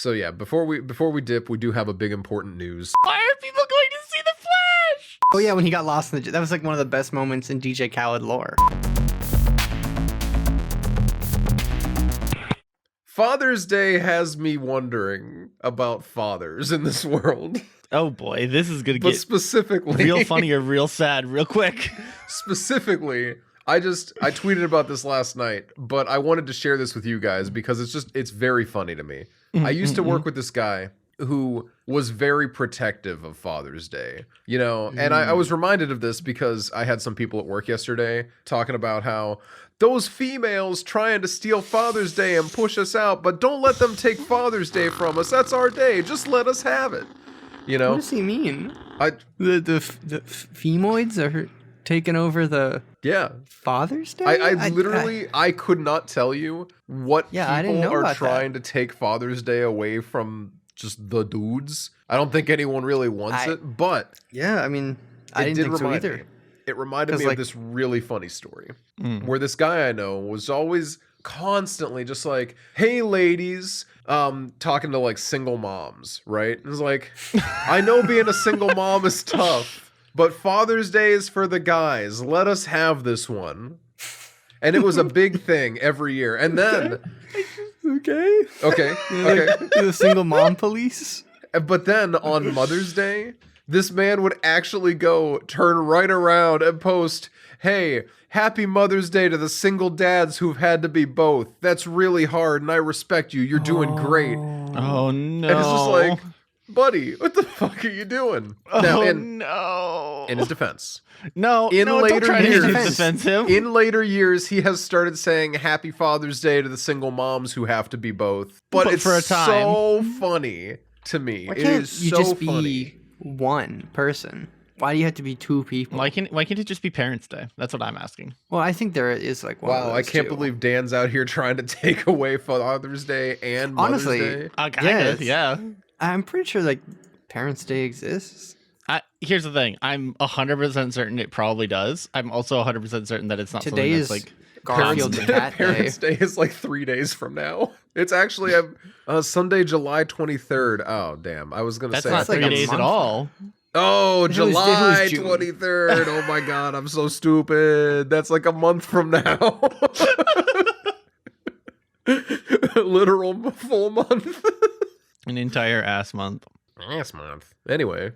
So yeah, before we dip, we do have a big important news. Why are people going to see the Flash? Oh yeah, when he got lost in that was like one of the best moments in DJ Khaled lore. Father's Day has me wondering about fathers in this world. Oh boy, this is gonna But get specifically, real funny or real sad real quick. Specifically, I tweeted about this last night, but I wanted to share this with you guys because it's very funny to me. I used to work with this guy who was very protective of Father's Day, you know, and I was reminded of this because I had some people at work yesterday talking about how those females trying to steal Father's Day and push us out, but don't let them take Father's Day from us. That's our day. Just let us have it. You know? What does he mean? The femoids are taking over the Father's Day? I could not tell you what I didn't people know are about trying to take Father's Day away from just the dudes. I don't think anyone really wants it, but I mean, I didn't think so either. It reminded me of this really funny story where this guy I know was always constantly just like, hey ladies, talking to like single moms, right? It was like, I know being a single mom is tough, but Father's Day is for the guys. Let us have this one. And it was a big thing every year. And then Okay. The single mom police. But then on Mother's Day, this man would actually turn right around and post, hey, happy Mother's Day to the single dads who've had to be both. That's really hard, and I respect you. You're doing great. Oh, no. And it's just like, buddy, what the fuck are you doing? Now, no. In his defense. No, don't try to defend him. In later years, he has started saying happy Father's Day to the single moms who have to be both. But it's for a time. So funny to me. Why It can't is you so just funny. be one person? Why do you have to be two people? Why can't it just be Parents' Day? That's what I'm asking. Well, I think there is like one of Wow, those I can't too. believe Dan's out here trying to take away Father's Day and Mother's Day. Yeah. I'm pretty sure like Parents' Day exists. Here's the thing. I'm 100% certain it probably does. I'm also 100% certain that it's not Today something is that's like Garfield the Cat Day. Parents' Day is like 3 days from now. It's actually Sunday, July 23rd. Oh, damn. I was going to that's say. not like 3 a days at month. all. Oh, If it was July June. 23rd. Oh my God, I'm so stupid. That's like a month from now. Literal full month. An entire ass month. Ass month. Anyway.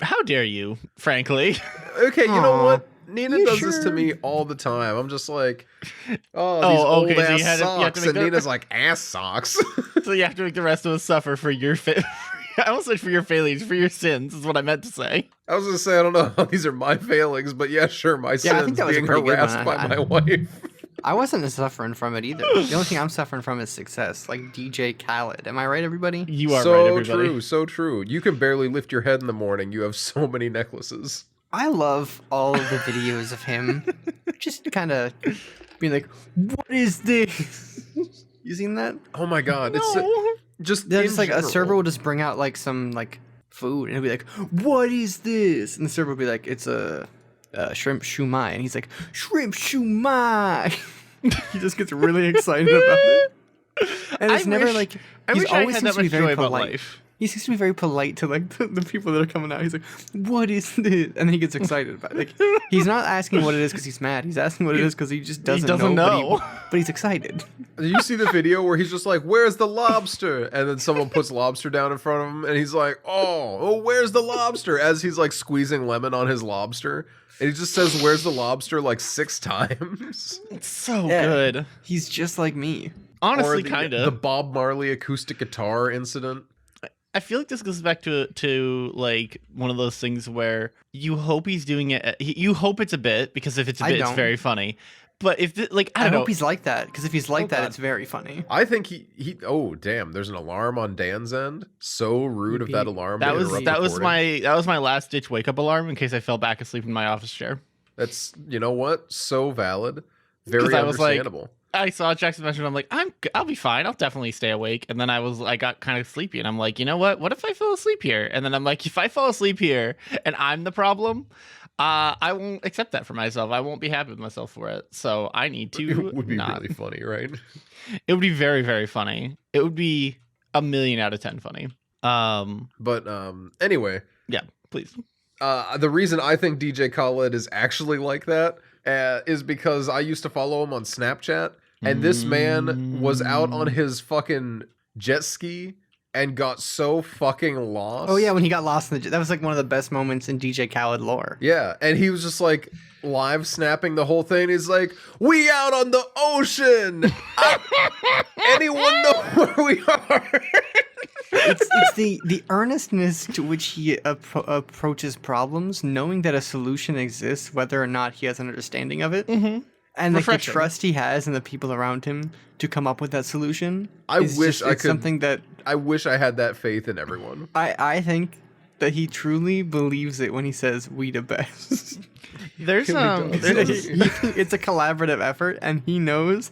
How dare you, frankly? Okay, you know Aw. what? Nina You does this to sure? me all the time. I'm just like, these okay, old so you ass had to socks. make And that- Nina's like, ass socks. So you have to make the rest of us suffer for your I almost said for your failings, for your sins is what I meant to say. I was going to say, I don't know how these are my failings, but yeah, sure, my I sins think that was a being pretty good harassed one. by my wife. I wasn't suffering from it either. The only thing I'm suffering from is success, like DJ Khaled. Am I right, everybody? You are So right, everybody. true, so true. You can barely lift your head in the morning. You have so many necklaces. I love all of the videos of him just kind of being like, what is this? You seen that? Oh my God. No. It's just, They're in just like a general. server will just bring out like some like food and he'll be like, what is this? And the server will be like, it's a shrimp shumai. And he's like, shrimp shumai. He just gets really excited about it. And it's never like, I he's wish I always had seems that to be much very joy about polite. life. He seems to be very polite to like the people that are coming out. He's like, what is this? And then he gets excited about it. Like, he's not asking what it is because he's mad. He's asking what it is because he just doesn't, doesn't know. But he's excited. Did you see the video where he's just like, where's the lobster? And then someone puts lobster down in front of him and he's like, oh, where's the lobster? As he's like squeezing lemon on his lobster. And he just says, where's the lobster? Like 6 times. It's so Yeah. good. He's just like me. Honestly, Or kind the of. Bob Marley acoustic guitar incident. I feel like this goes back to like one of those things where you hope he's doing it. You hope it's a bit because if it's a I bit, it's don't. very funny. But if I I don't know, hope he's like that because if he's like that, God. it's very funny. I think he oh damn, there's an alarm on Dan's end. So rude of that alarm. that to was interrupt that was recording. my last ditch wake up alarm in case I fell back asleep in my office chair. That's, you know what? So valid. Very 'Cause I was like- understandable. I saw Jackson mention. I'm like, I'll be fine. I'll definitely stay awake. And then I got kind of sleepy, and I'm like, you know what? What if I fall asleep here? And then I'm like, if I fall asleep here and I'm the problem, I won't accept that for myself. I won't be happy with myself for it. So I need to. It would be not. really funny, right? It would be very, very funny. It would be a million out of 10 funny. But anyway, Yeah, please. the reason I think DJ Khaled is actually like that is because I used to follow him on Snapchat, and this man was out on his fucking jet ski and got so fucking lost. Oh yeah, when he got lost in that was like one of the best moments in DJ Khaled lore. Yeah, and he was just like live snapping the whole thing. He's like, "We out on the ocean. Anyone know where we are?" It's the earnestness to which he approaches problems, knowing that a solution exists, whether or not he has an understanding of it, and like the Refreshing. trust he has in the people around him to come up with that solution. I is wish just, I it's could- something that I wish I had that faith in everyone. I think that he truly believes it when he says "we the best." There's It's a collaborative effort, and he knows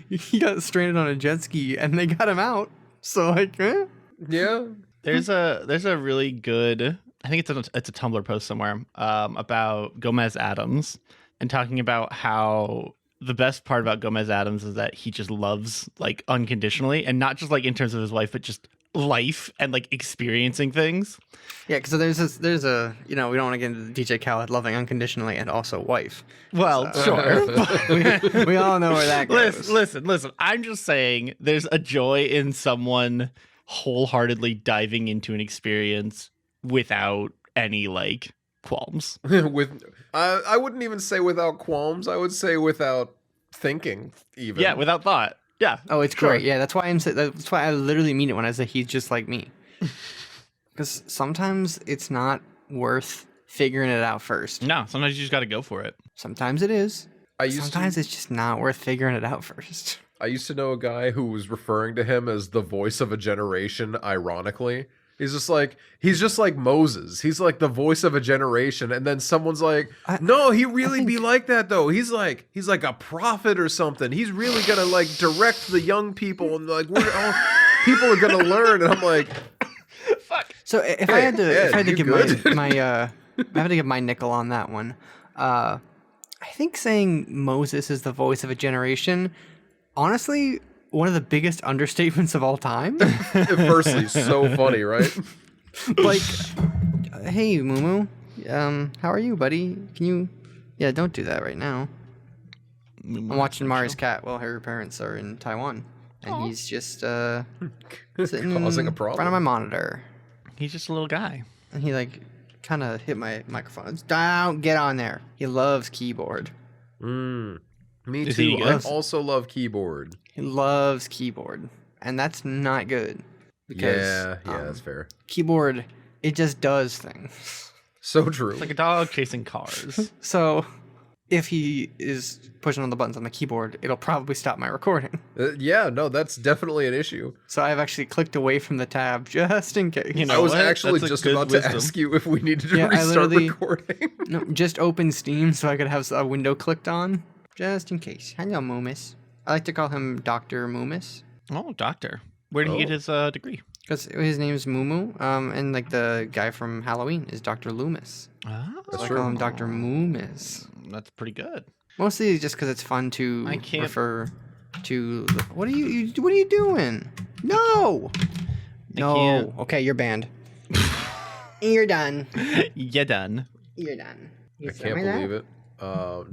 he got stranded on a jet ski, and they got him out. So like, Yeah. there's a really good, I think it's a Tumblr post somewhere about Gomez Adams, and talking about how the best part about Gomez Adams is that he just loves like unconditionally, and not just like in terms of his wife, but just life and like experiencing things. yeah. Because there's a we don't want to get into DJ Khaled loving unconditionally and also wife. Well, sure. We all know where that goes. Listen. I'm just saying there's a joy in someone wholeheartedly diving into an experience without any like qualms. With I wouldn't even say without qualms. I would say without thinking even. Yeah, without thought. Yeah. Oh, it's sure. great. Yeah, that's why that's why I literally mean it when I say he's just like me. Because sometimes it's not worth figuring it out first. No, sometimes you just got to go for it. Sometimes it is. I Sometimes it's just not worth figuring it out first. I used to know a guy who was referring to him as the voice of a generation, ironically. He's just like Moses. He's like the voice of a generation. And then someone's like, no, he really be like that though. He's like a prophet or something. He's really gonna like direct the young people, and like people are gonna learn. And I'm like, Fuck. So if I had to give good? I had to give my nickel on that one. I think saying Moses is the voice of a generation, honestly, one of the biggest understatements of all time. firstly, so funny, right? Like, hey, Mumu, how are you, buddy? Can you? Yeah, don't do that right now. I'm watching Mari's cat while her parents are in Taiwan, and he's just sitting Causing a in problem. front of my monitor, He's just a little guy. and he like kind of hit my microphone. Don't get on there. He loves keyboard. Me Is he too. I good? also love keyboard. He loves keyboard, and that's not good. Because Yeah, that's fair. keyboard, it just does things. So true. It's like a dog chasing cars. So if he is pushing on the buttons on the keyboard, it'll probably stop my recording. Yeah, no, that's definitely an issue. So I've actually clicked away from the tab just in case. You know I was what? actually That's a just good about wisdom. to ask you if we needed to Yeah, I restart literally- recording. No, just open Steam so I could have a window clicked on, just in case. Hello, Moomis. I like to call him Dr. Moomis, Oh, doctor. Where did he get his degree? because his name's Mumu, and like the guy from Halloween is Dr. Loomis. Oh, So I call him Dr. Moomis. that's pretty good. Mostly just because it's fun to I can't- refer to. What are you doing? No. No. can't- Okay, you're banned. You're done. You done. You're done. I can't believe it.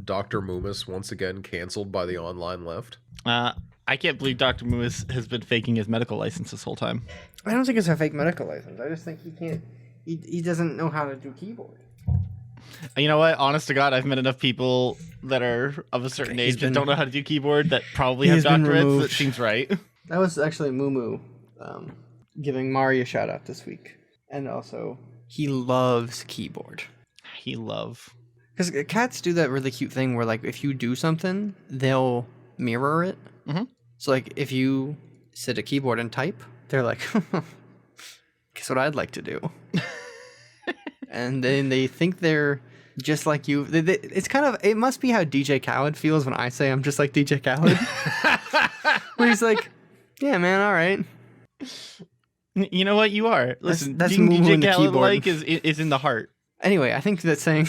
Dr. Moomis once again canceled by the online left. I can't believe Dr. Lewis has been faking his medical license this whole time. I don't think it's a fake medical license. I just think he can't. He doesn't know how to do keyboard. You know what? Honest to God, I've met enough people that are of a certain He's age been- that don't know how to do keyboard that probably He have has been doctorates. That removed. seems right. That was actually Mumu giving Mari a shout out this week, and also he loves keyboard. He love. Because cats do that really cute thing where, like, if you do something, they'll mirror it. Mhm. So, like, if you sit at a keyboard and type, they're like, guess what I'd like to do? And then they think they're just like you. It's kind of, it must be how DJ Khaled feels when I say I'm just like DJ Khaled. Where he's like, yeah, man, all right. You know what? You are. Listen, that's being Moo Moo in DJ the Khaled keyboard. like is in the heart. Anyway, I think that saying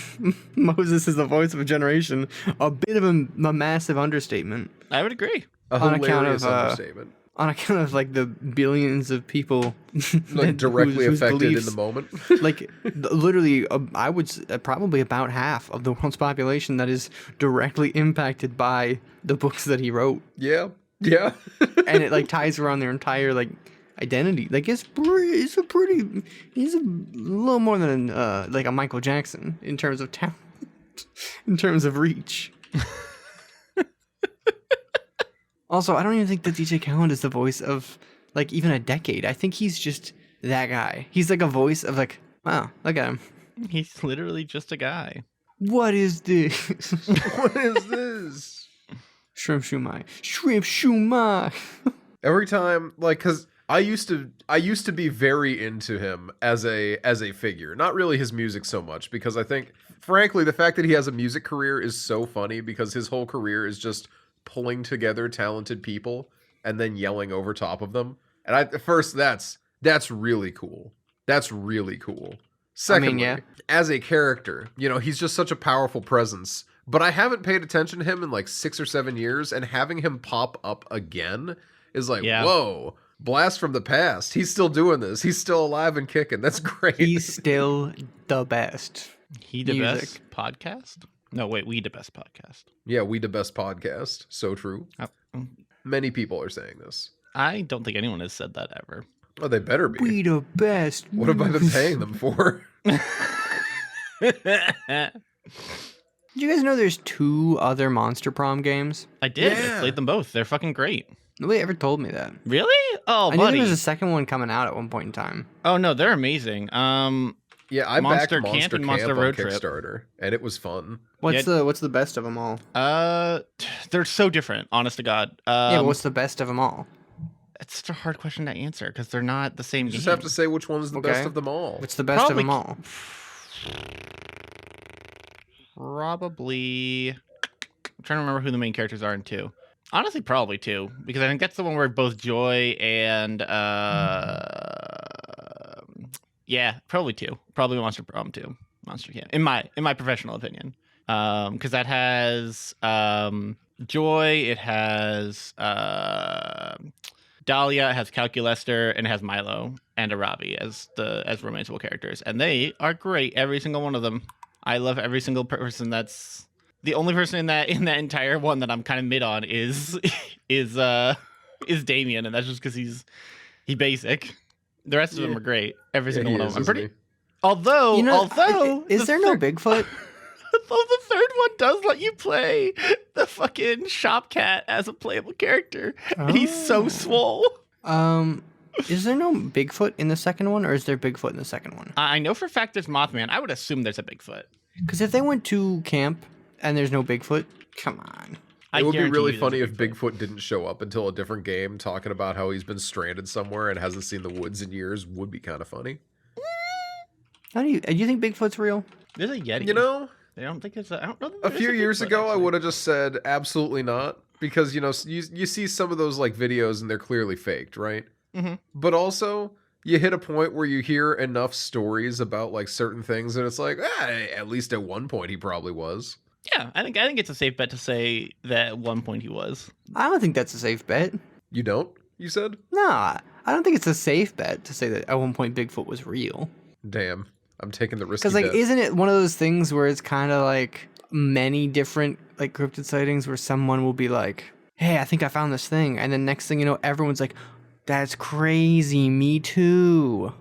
Moses is the voice of a generation, a bit of a massive understatement. I would agree. A On account hilarious of, understatement. on account of like the billions of people Like directly whose affected in beliefs- the moment. like literally, I would probably about half of the world's population that is directly impacted by the books that he wrote, Yeah. Yeah. and it like ties around their entire like identity. Like he's a little more than like a Michael Jackson in terms of talent, in terms of reach. Also, I don't even think that DJ Khaled is the voice of like even a decade. I think he's just that guy. He's like a voice of like, wow, look at him. He's literally just a guy. What is this? What is this? Shrimp shumai. Shrimp shumai. Every time, like, cause I used to be very into him as a figure. Not really his music so much, because I think, frankly, the fact that he has a music career is so funny, because his whole career is just pulling together talented people and then yelling over top of them. And at first, that's really cool. That's really cool. Secondly, yeah. as a character, you know, he's just such a powerful presence. But I haven't paid attention to him in like 6 or 7 years, and having him pop up again is like, Yeah. whoa, blast from the past. He's still doing this. He's still alive and kicking. That's great. He's still the best. He the Music. best podcast? No, wait, we the best podcast. Yeah, we the best podcast. So true. Oh, Many people are saying this. I don't think anyone has said that ever. Oh, they better be. We the best. What have I been paying them for? Did you guys know there's 2 other Monster Prom games? I did. Yeah. I played them both. They're fucking great. Nobody ever told me that. Really? Oh, I knew buddy. there was a second one coming out at one point in time. Oh no, they're amazing. Yeah, I Monster backed Camp Monster and Camp Monster on Road Trip. Kickstarter, and it was fun. What's the best of them all? They're so different. Honest to God. Yeah, but what's the best of them all? It's such a hard question to answer because they're not the same You game. just have to say which one's the best Okay. of them all. What's the best of Probably- them all? Probably. I'm trying to remember who the main characters are in 2. Honestly, probably 2, because I think that's the one where both Joy and yeah, probably 2. Probably Monster Prom 2. Monster Camp. In my professional opinion. Because that has Joy, it has Dahlia, it has Calculester, and it has Milo and Arabi as romanceable characters. And they are great, every single one of them. I love every single person. That's the only person in that entire one that I'm kind of mid on is Damien, and that's just because he's basic. The rest of them are great. Every single one of them. I'm pretty. Although, You know, although is there no Bigfoot? Although the third one does let you play the fucking shop cat as a playable character, and he's so swole. Is there no Bigfoot in the second one, or is there Bigfoot in the second one? I know for a fact there's Mothman. I would assume there's a Bigfoot. Because if they went to camp and there's no Bigfoot, come on. I It would be guarantee really you there's funny a if Bigfoot didn't show up until a different game, talking about how he's been stranded somewhere and hasn't seen the woods in years. Would be kind of funny. Do you think Bigfoot's real? There's a Yeti. You know, I don't think it's. I don't know. that a there's few years Bigfoot, ago, I actually. would have just said absolutely not, because you know you see some of those like videos and they're clearly faked, right? Mhm. But also, you hit a point where you hear enough stories about like certain things, and it's like, at least at one point he probably was. Yeah, I think it's a safe bet to say that at one point he was. I don't think that's a safe bet. You don't? You said? No, I don't think it's a safe bet to say that at one point Bigfoot was real. Damn, I'm taking the risky Because like, bet. isn't it one of those things where it's kind of like many different like cryptid sightings where someone will be like, "Hey, I think I found this thing," and then next thing you know, everyone's like, "That's crazy, me too."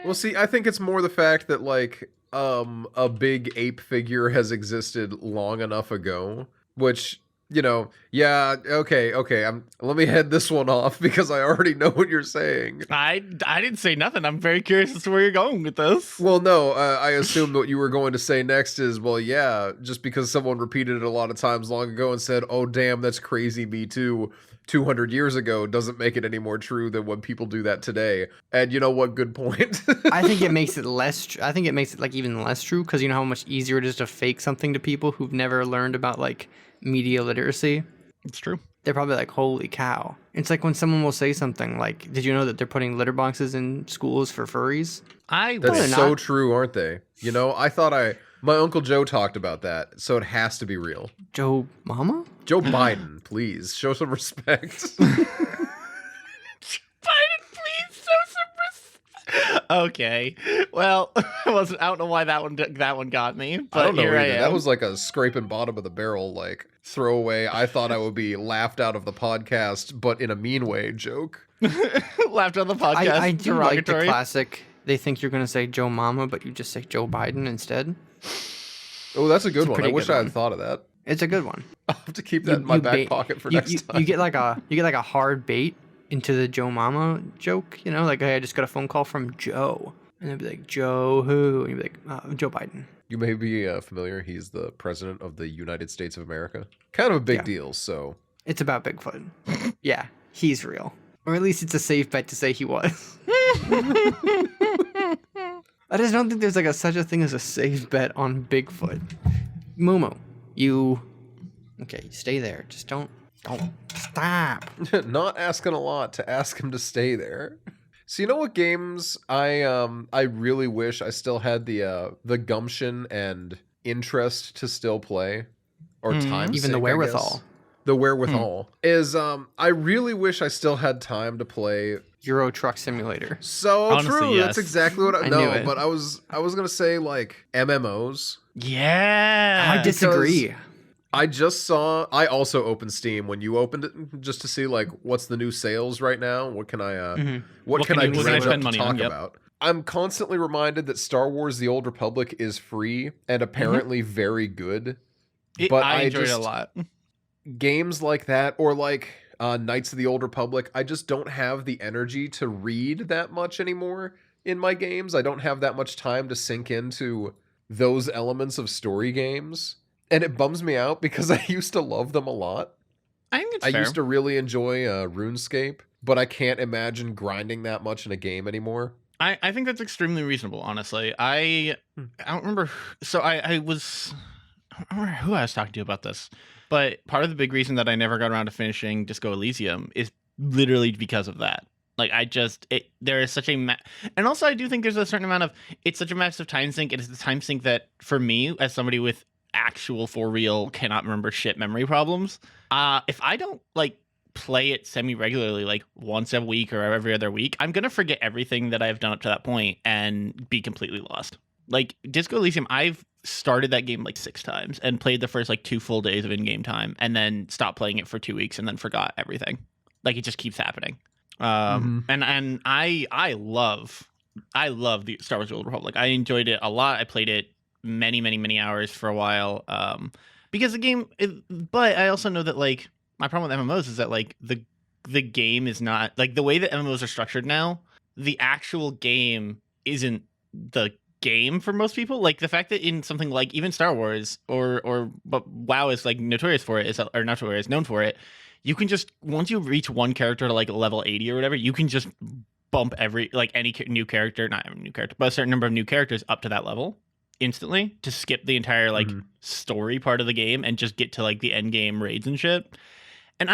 Well, see, I think it's more the fact that like a big ape figure has existed long enough ago, which, you know, yeah, okay, let me head this one off because I already know what you're saying. I didn't say nothing. I'm very curious as to where you're going with this. Well, no, I assumed what you were going to say next is, well, yeah, just because someone repeated it a lot of times long ago and said, "Oh, damn, that's crazy, me too," 200 years ago doesn't make it any more true than when people do that today. And you know what? Good point. I think it makes it less. I think it makes it like even less true because you know how much easier it is to fake something to people who've never learned about like media literacy. It's true. They're probably like, "Holy cow!" It's like when someone will say something like, "Did you know that they're putting litter boxes in schools for furries?" I That's they're so not. true, aren't they? You know, I thought my Uncle Joe talked about that, so it has to be real. Joe Mama? Joe Biden, please show some respect. Okay. Well, I don't know why that one got me, but I don't know here I either. am. That was like a scraping bottom of the barrel, like throwaway. I thought I would be laughed out of the podcast, but in a mean way joke. laughed on the podcast. I do like the derogatory. classic. They think you're going to say Joe Mama, but you just say Joe Biden instead. Oh, that's a good one. I pretty wish good I had one. thought of that. It's a good one. I'll have to keep that in my back bait- pocket for you, next you, time. You get like a hard bait into the Joe Mama joke, you know, like, hey, I just got a phone call from Joe, and they'd be like, Joe who? And you'd be like, Joe Biden. You may be familiar. He's the president of the United States of America. Kind of a big deal, so. It's about Bigfoot. Yeah, he's real, or at least it's a safe bet to say he was. I just don't think there's like such a thing as a safe bet on Bigfoot. Momo, okay, stay there. Just don't stop. Not asking a lot to ask him to stay there. So you know what games I really wish I still had the gumption and interest to still play, or time Even the sake, I wherewithal. guess. The wherewithal is I really wish I still had time to play Euro Truck Simulator. So Honestly, true. yes. That's exactly what I I know. knew it. But I was gonna say like MMOs. Yeah. I disagree. I also opened Steam when you opened it just to see like what's the new sales right now. What can I what can I what can I dredge up spend to money talk on? Yep. about? I'm constantly reminded that Star Wars: The Old Republic is free and apparently very good. But I enjoyed it a just- lot. Games like that, or like Knights of the Old Republic, I just don't have the energy to read that much anymore in my games. I don't have that much time to sink into those elements of story games. And it bums me out because I used to love them a lot. I think it's I fair. used to really enjoy RuneScape, but I can't imagine grinding that much in a game anymore. I think that's extremely reasonable, honestly. I don't remember. So I don't remember who I was talking to about this, but part of the big reason that I never got around to finishing Disco Elysium is literally because of that. Like there is such a and also I do think there's a certain amount of it's such a massive time sink. It is the time sink that for me as somebody with actual for real cannot remember shit memory problems. If I don't like play it semi regularly, like once a week or every other week, I'm gonna forget everything that I've done up to that point and be completely lost. Like Disco Elysium, I've started that game like 6 times and played the first like 2 full days of in-game time and then stopped playing it for 2 weeks and then forgot everything. Like it just keeps happening. And I love the Star Wars: The Old Republic. I enjoyed it a lot. I played it many hours for a while because the game but I also know that like my problem with MMOs is that like the game is not like the way that MMOs are structured now. The actual game isn't the game for most people. Like the fact that in something like even Star Wars but WoW is like notorious for it, or notorious known for it. You can just once you reach one character to like level 80 or whatever, you can just bump any new character, not every new character, but a certain number of new characters up to that level instantly to skip the entire like story part of the game and just get to like the end game raids and shit. And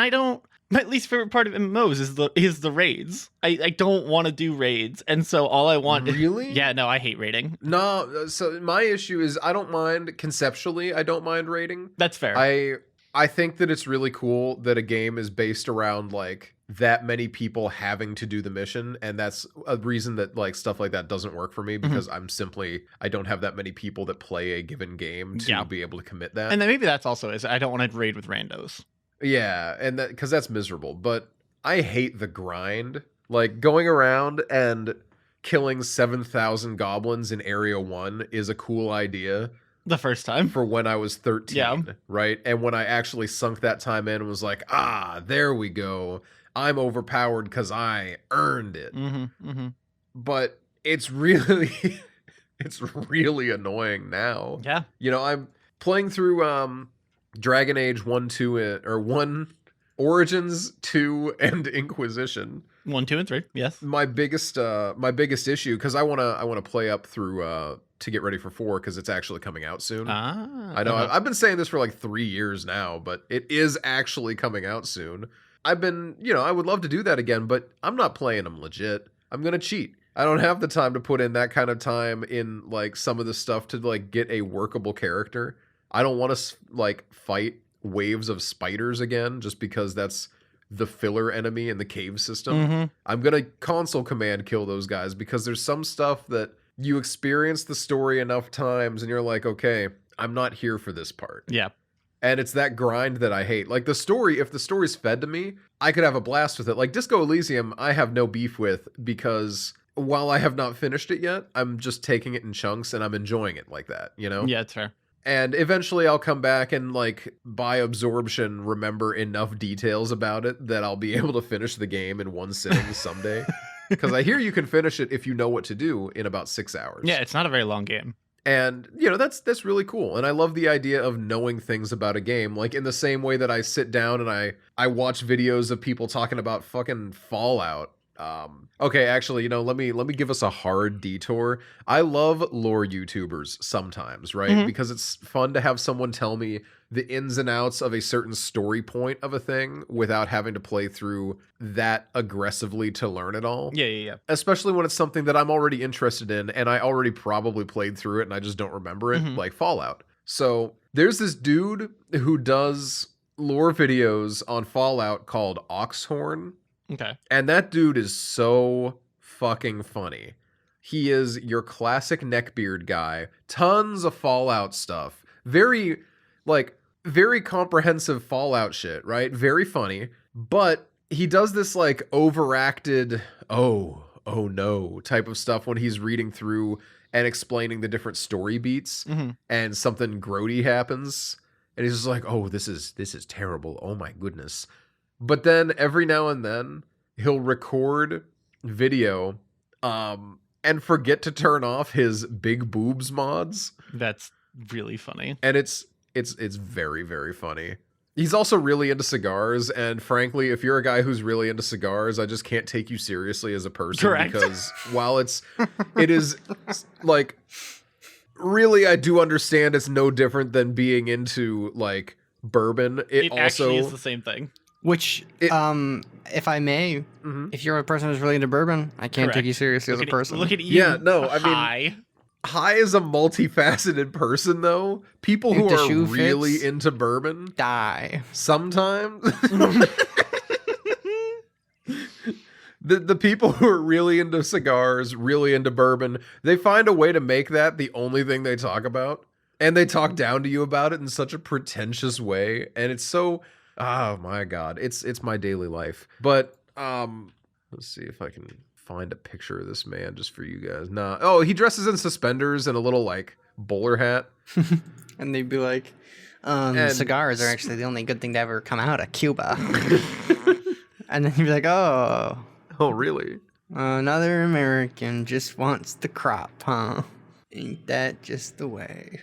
my least favorite part of MMOs is the raids. I don't want to do raids, and so all I want Really? yeah, no, I hate raiding. No, so my issue is I don't mind conceptually. I don't mind raiding. That's fair. I think that it's really cool that a game is based around like that many people having to do the mission, and that's a reason that like stuff like that doesn't work for me because I don't have that many people that play a given game to be able to commit that. And then maybe that's also is I don't want to raid with randos. Yeah, and that because that's miserable. But I hate the grind, like going around and killing 7,000 goblins in Area 1 is a cool idea. The first time. For when I was 13, right? And when I actually sunk that time in and was like, there we go. I'm overpowered because I earned it. But it's really, it's really annoying now. Yeah. You know, I'm playing through Dragon Age 1, 2, or 1 Origins, 2, and Inquisition. 1, 2, and 3. Yes. My biggest issue, because I wanna play up through to get ready for 4 because it's actually coming out soon. I know I've been saying this for like 3 years now, but it is actually coming out soon. I've been, I would love to do that again, but I'm not playing them legit. I'm gonna cheat. I don't have the time to put in that kind of time in like some of the stuff to like get a workable character. I don't want to like fight waves of spiders again just because that's the filler enemy in the cave system. Mm-hmm. I'm gonna console command kill those guys because there's some stuff that you experience the story enough times and you're like, okay, I'm not here for this part. Yeah. And it's that grind that I hate. Like the story, if the story's fed to me, I could have a blast with it. Like Disco Elysium, I have no beef with because while I have not finished it yet, I'm just taking it in chunks and I'm enjoying it like that, you know? Yeah, it's fair. And eventually I'll come back and like by absorption remember enough details about it that I'll be able to finish the game in one sitting someday. Because I hear you can finish it if you know what to do in about 6 hours. Yeah, it's not a very long game. And, you know, that's really cool. And I love the idea of knowing things about a game. Like in the same way that I sit down and I watch videos of people talking about fucking Fallout. Okay, actually, you know, let me give us a hard detour. I love lore YouTubers sometimes, right? Mhm. Because it's fun to have someone tell me the ins and outs of a certain story point of a thing without having to play through that aggressively to learn it all. Yeah. Especially when it's something that I'm already interested in and I already probably played through it and I just don't remember it, Mhm. like Fallout. So there's this dude who does lore videos on Fallout called Oxhorn. Okay. And that dude is so fucking funny. He is your classic neckbeard guy. Tons of Fallout stuff. Very comprehensive Fallout shit, right? Very funny. But he does this like overacted, oh no type of stuff when he's reading through and explaining the different story beats Mhm. and something grody happens. And he's just like, oh, this is terrible. Oh my goodness. But then every now and then he'll record video and forget to turn off his big boobs mods. That's really funny. And it's very, very funny. He's also really into cigars, and frankly, if you're a guy who's really into cigars, I just can't take you seriously as a person. Correct. Because while it is like really, I do understand it's no different than being into like bourbon. It also actually is the same thing. Which, if I may, Mhm. if you're a person who's really into bourbon, I can't Correct. take you seriously as a person. Look at you. Yeah, no, I mean- Hi. High is a multifaceted person, though. People who If the are shoe really fits. into bourbon, Die. sometimes the people who are really into cigars, really into bourbon, they find a way to make that the only thing they talk about, and they talk down to you about it in such a pretentious way, and it's so, oh my god, it's my daily life. But let's see if I can find a picture of this man just for you guys. Nah. Oh, he dresses in suspenders and a little like bowler hat. And they'd be like, And- cigars are actually the only good thing to ever come out of Cuba. And then you'd be like, oh, Oh, really? another American just wants the crop, huh? Ain't that just the way?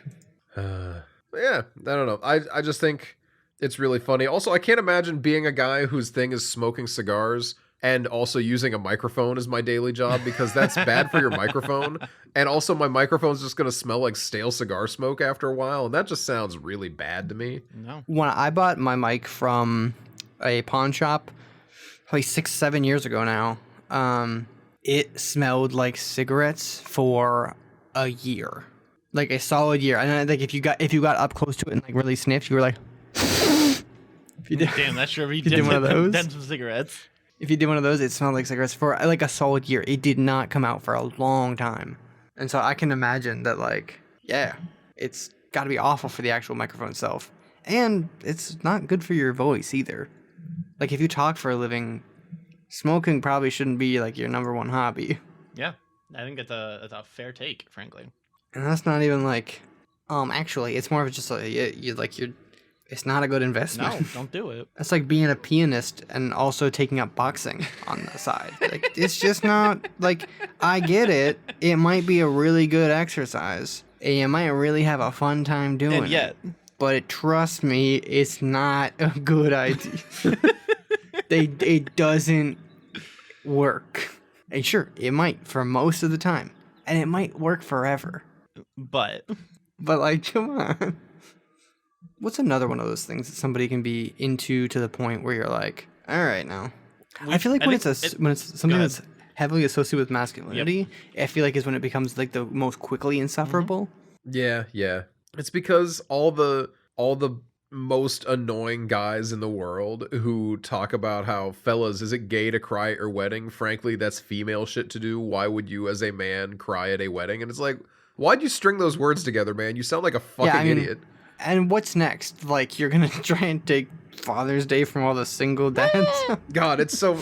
Yeah, I don't know. I just think it's really funny. Also, I can't imagine being a guy whose thing is smoking cigars and also using a microphone as my daily job, because that's bad for your microphone. And also my microphone's just going to smell like stale cigar smoke after a while. And that just sounds really bad to me. No. When I bought my mic from a pawn shop, probably 6-7 years ago now, it smelled like cigarettes for a year, like a solid year. And then, like if you got up close to it and like really sniffed, you were like, if you did, Damn, that's sure. You did one of those? Done some cigarettes. if you did one of those, it smelled like cigarettes for like a solid year. It did not come out for a long time, and so I can imagine that, like, yeah, it's got to be awful for the actual microphone itself, and it's not good for your voice either. Like if you talk for a living, smoking probably shouldn't be like your number one hobby. Yeah, I think that's a fair take, frankly. And that's not even like, actually, it's more of just like it's not a good investment. No, don't do it. That's like being a pianist and also taking up boxing on the side. Like it's just not like, I get it. It might be a really good exercise, and you might really have a fun time doing And yet, it. But trust me, it's not a good idea. It doesn't work. And sure, it might for most of the time, and it might work forever. but But like, come on. What's another one of those things that somebody can be into to the point where you're like, all right, now. I feel like when it's something ahead. that's heavily associated with masculinity, I feel like is when it becomes like the most quickly insufferable. Yeah. It's because all the most annoying guys in the world who talk about how, fellas, is it gay to cry at your wedding? Frankly, that's female shit to do. Why would you as a man cry at a wedding? And it's like, why'd you string those words together, man? You sound like a fucking idiot. And what's next? Like, you're gonna try and take Father's Day from all the single dads? God, it's so...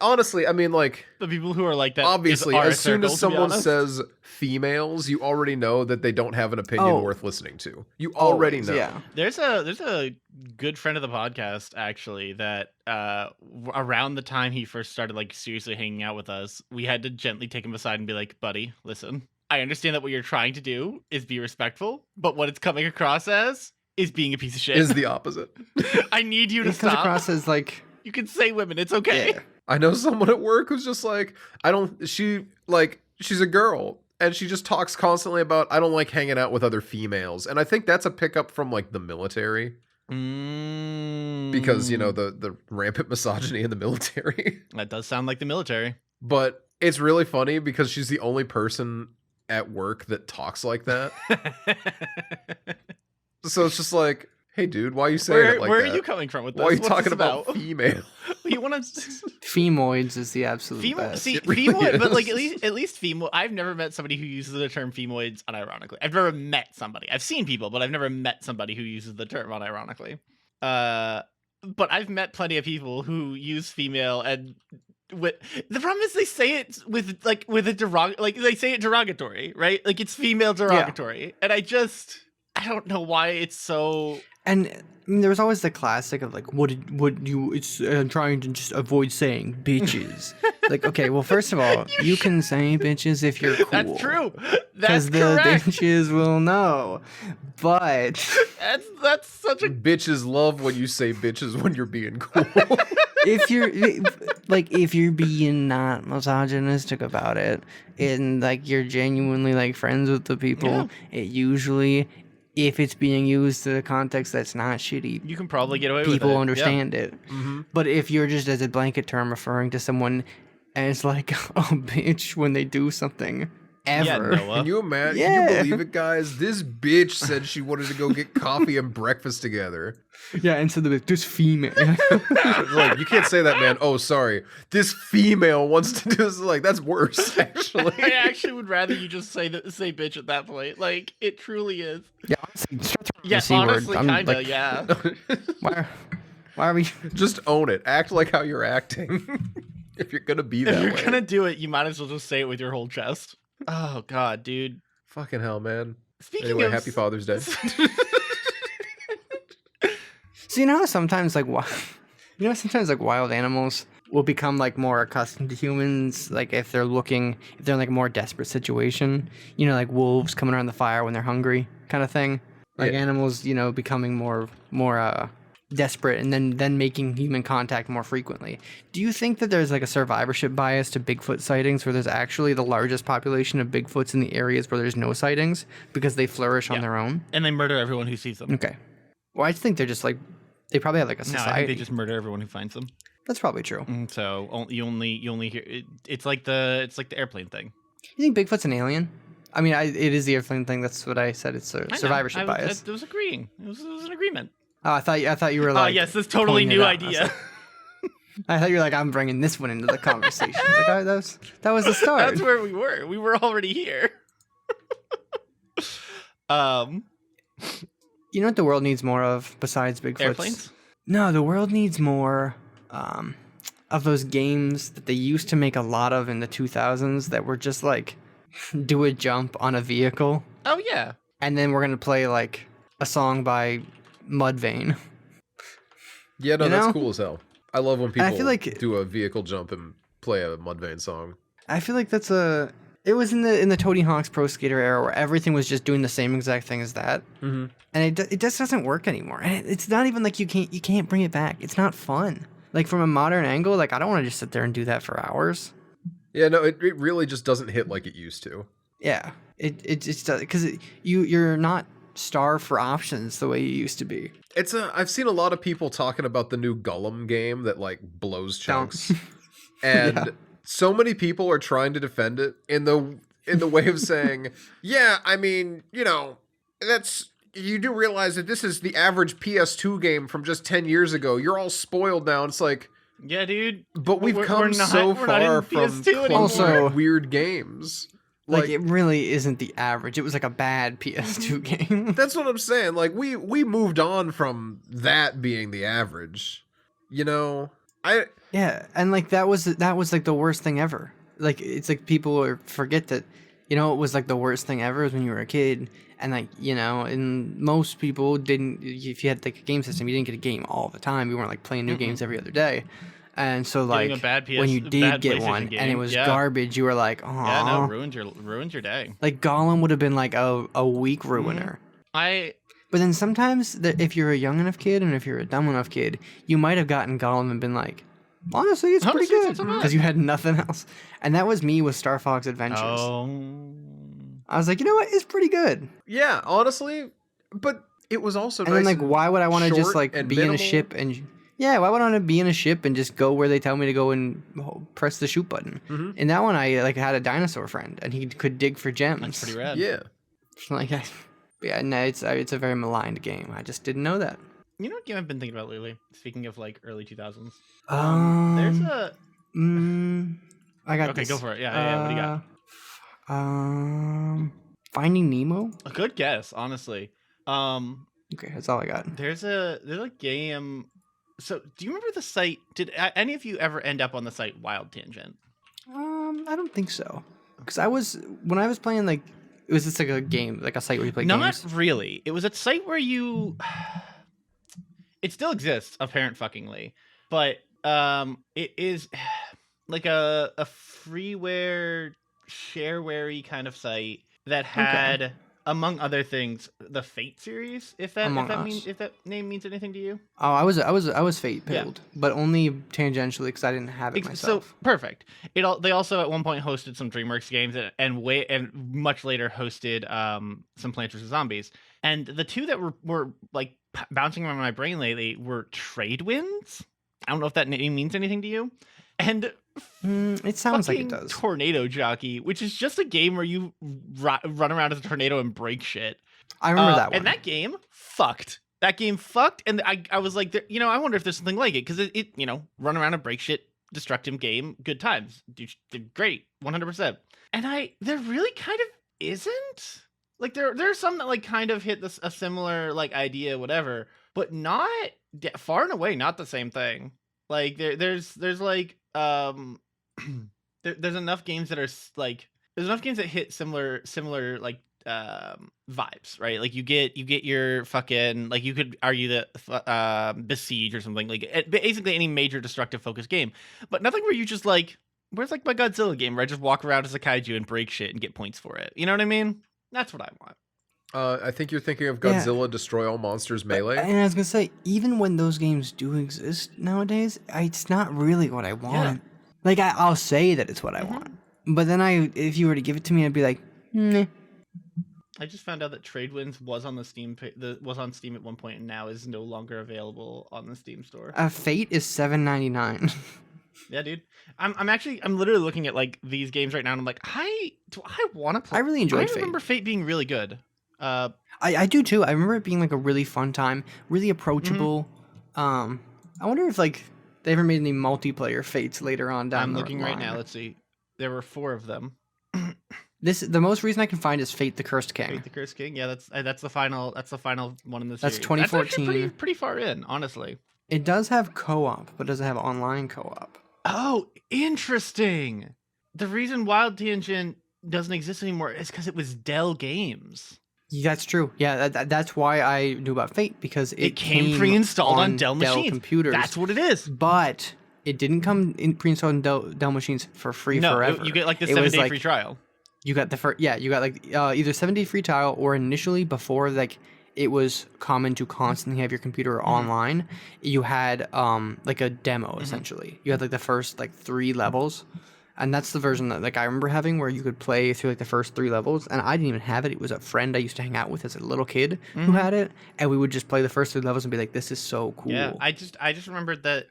honestly, I mean, like... The people who are like that Obviously, are as soon circle, as to be someone honest. says females, you already know that they don't have an opinion Oh. worth listening to. You already Always, know. Yeah. There's a good friend of the podcast actually that around the time he first started like seriously hanging out with us, we had to gently take him aside and be like, buddy, listen, I understand that what you're trying to do is be respectful, but what it's coming across as is being a piece of shit. Is the opposite. I need you to It comes stop. across as like, You can say women, it's okay. yeah. I know someone at work who's just like, she's a girl and she just talks constantly about, I don't like hanging out with other females. And I think that's a pickup from like the military because, you know, the rampant misogyny in the military. That does sound like the military. But it's really funny because she's the only person at work that talks like that. So it's just like, hey, dude, why are you saying it like where that? are you coming from with this? Why are you What's talking this about female? You want to Femoids is the absolute best. see It really femoid, but like is. at least femoid. I've never met somebody who uses the term femoids unironically. I've never met somebody. I've seen people, but I've never met somebody who uses the term unironically. But I've met plenty of people who use female and with the problem is they say it with a like they say it derogatory, right? Like it's female derogatory, and I don't know why it's so. And I mean, there was always the classic of like, I'm trying to just avoid saying bitches. Like, okay, well, first of all, you can say bitches if you're cool. That's true. Because That's the correct. bitches will know. But That's such a Bitches love when you say bitches when you're being cool. if you're being not misogynistic about it and like you're genuinely like friends with the people, it usually, if it's being used in a context that's not shitty, you can probably get away with it. people Yeah. understand it. But if you're just as a blanket term referring to someone as like a bitch when they do something ever, Yeah, Noah. Can you imagine? Yeah. Can you believe it, guys? This bitch said she wanted to go get coffee and breakfast together. yeah, instead of this female. It's like, you can't say that, man. Oh, sorry. This female wants to do this. Like, that's worse, actually. I actually would rather you just say bitch at that point. Like it truly is. Yeah, honestly, start throwing Yeah, the C word. honestly, I'm kinda. like, Yeah. why are we? Just own it. Act like how you're acting. If you're gonna be If that you're way. gonna do it, you might as well just say it with your whole chest. Oh God, dude. Fucking hell, man. Speaking Anyway, of happy Father's Day. So you know how sometimes like wild animals will become like more accustomed to humans, like if they're in like a more desperate situation, you know, like wolves coming around the fire when they're hungry, kind of thing. Like Yeah. animals, you know, becoming more desperate and then making human contact more frequently. Do you think that there's like a survivorship bias to Bigfoot sightings, where there's actually the largest population of Bigfoots in the areas where there's no sightings because they flourish on Yeah. their own? And they murder everyone who sees them. Okay. Well, I just think they're just like, they probably have like a No, society. I think they just murder everyone who finds them. That's probably true. So you only hear it's like the airplane thing. You think Bigfoot's an alien? I mean, it is the airplane thing. That's what I said. It's a I know. survivorship I bias. was agreeing. It was an agreement. Oh, I thought you were Oh like. yes, this totally pointing it new out. I was idea. like- I thought you were like, I'm bringing this one into the conversation. I was like, oh, that was the start. That's where we were. We were already here. You know what the world needs more of besides Bigfoot's? Airplanes. No, the world needs more of those games that they used to make a lot of in the 2000s that were just like do a jump on a vehicle, Oh yeah. and then we're gonna play like a song by Mudvayne. Yeah, no, You that's know? cool as hell. I love when people I feel like- do a vehicle jump and play a Mudvayne song. I feel like it was in the Tony Hawk's Pro Skater era where everything was just doing the same exact thing as that, Mm-hmm. and it just doesn't work anymore. And it's not even like you can't bring it back. It's not fun. Like from a modern angle, like I don't want to just sit there and do that for hours. Yeah, no, it really just doesn't hit like it used to. Yeah, it just does, because you're not starved for options the way you used to be. I've seen a lot of people talking about the new Gollum game that like blows Don't. chunks. And Yeah. so many people are trying to defend it in the way of saying, yeah, I mean, you know, that's you do realize that this is the average PS2 game from just 10 years ago. You're all spoiled now. It's like, Yeah, dude. but we've We're come not- so we're not in far from PS2 clunky, anymore. Also- weird games. Like, it really isn't the average. It was like a bad PS2 game. That's what I'm saying. Like we moved on from that being the average. You know, Yeah, and like that was like the worst thing ever. Like it's like people forget that, it was like the worst thing ever was when you were a kid, and like and most people didn't. If you had like a game system, you didn't get a game all the time. You weren't like playing new games every other day, and so like Getting a bad when you did bad get PlayStation one and it game, was yeah. garbage, you were like, oh, Yeah, no, ruined your day. like Gollum would have been like a week ruiner. But then sometimes, if you're a young enough kid and if you're a dumb enough kid, you might have gotten Gollum and been like, honestly, it's pretty Honestly, it's good. not so bad. Because you had nothing else. And that was me with Star Fox Adventures. Oh. I was like, you know what? It's pretty good. yeah, honestly, but it was also And nice. then, like, why would I want to just, short like, and be in a minimal. ship and... Yeah, why would I want to be in a ship and just go where they tell me to go and press the shoot button? Mhm. In that one, I, like, had a dinosaur friend, and he could dig for gems. That's pretty rad. Yeah. Like, yeah, no, it's a very maligned game. I just didn't know that. You know what game I've been thinking about lately? Speaking of like early 2000s. There's a I got Okay, this. go for it. Yeah, what do you got? Finding Nemo. A good guess, honestly. Okay, that's all I got. There's a game. So, do you remember the site? Did any of you ever end up on the site Wild Tangent? I don't think so. Because when I was playing, like, it was just like a game, like a site where you play Not games. really. It was a site where you. It still exists, apparent fuckingly, but it is like a freeware, shareware kind of site that had, among other things, the Fate series. If that name means anything to you. Oh, I was fate pilled, but only tangentially because I didn't have it myself. So perfect. They also at one point hosted some DreamWorks games and much later hosted some Plants vs Zombies. And the two that were like bouncing around my brain lately were Trade Winds. I don't know if that name means anything to you. And it sounds like it fucking does. Tornado Jockey, which is just a game where you run around as a tornado and break shit. I remember that one. And that game fucked. That game fucked. And I was like, I wonder if there's something like it. Because it, run around and break shit, destructive game, good times. Did great, 100%. And there really kind of isn't. Like, there's some that, like, kind of hit a similar, like, idea, whatever. But not, far and away, not the same thing. Like, there's like, there's enough games that are, like, there's enough games that hit similar like vibes, right? Like you get your fucking, like, you could argue that Besiege or something, like basically any major destructive focused game, but nothing where you just like, where's like my Godzilla game where I just walk around as a kaiju and break shit and get points for it. You know what I mean? That's what I want. I think you're thinking of Godzilla Destroy All Monsters Melee. And I was gonna say, even when those games do exist nowadays, it's not really what I want. Like I'll say that it's what I want, but then if you were to give it to me, I'd be like, nah. I just found out that Trade Winds was on the Steam was on Steam at one point and now is no longer available on the Steam store. Fate is $7.99. Yeah, dude. I'm literally looking at like these games right now and I'm like, do I want to play? I really enjoyed Fate. I remember Fate being really good. I do too. I remember it being like a really fun time, really approachable. I wonder if like they ever made any multiplayer Fates later on down the looking line. right now. Let's see. There were 4 of them. The most recent I can find is Fate: The Cursed King. Fate the Cursed King. Yeah, that's the final one in the That's series. 2014. That's actually pretty far in, honestly. It does have co-op, but does it have online co-op? Oh, interesting. The reason Wild Tangent doesn't exist anymore is because it was Dell Games. That's true. Yeah, that's why I knew about Fate, because it came pre-installed on Dell machines. computers. That's what it is. But it didn't come pre-installed on Dell machines for free forever. You get like the It was 7-day free trial. You got you got like either 7-day free trial, or initially before like it was common to constantly have your computer online, you had like a demo essentially. You had like the first like 3 levels. And that's the version that like I remember having, where you could play through like the first 3 levels, and I didn't even have it. It was a friend I used to hang out with as a little kid who had it, and we would just play the first 3 levels and be like, "This is so cool." Yeah, I just remembered that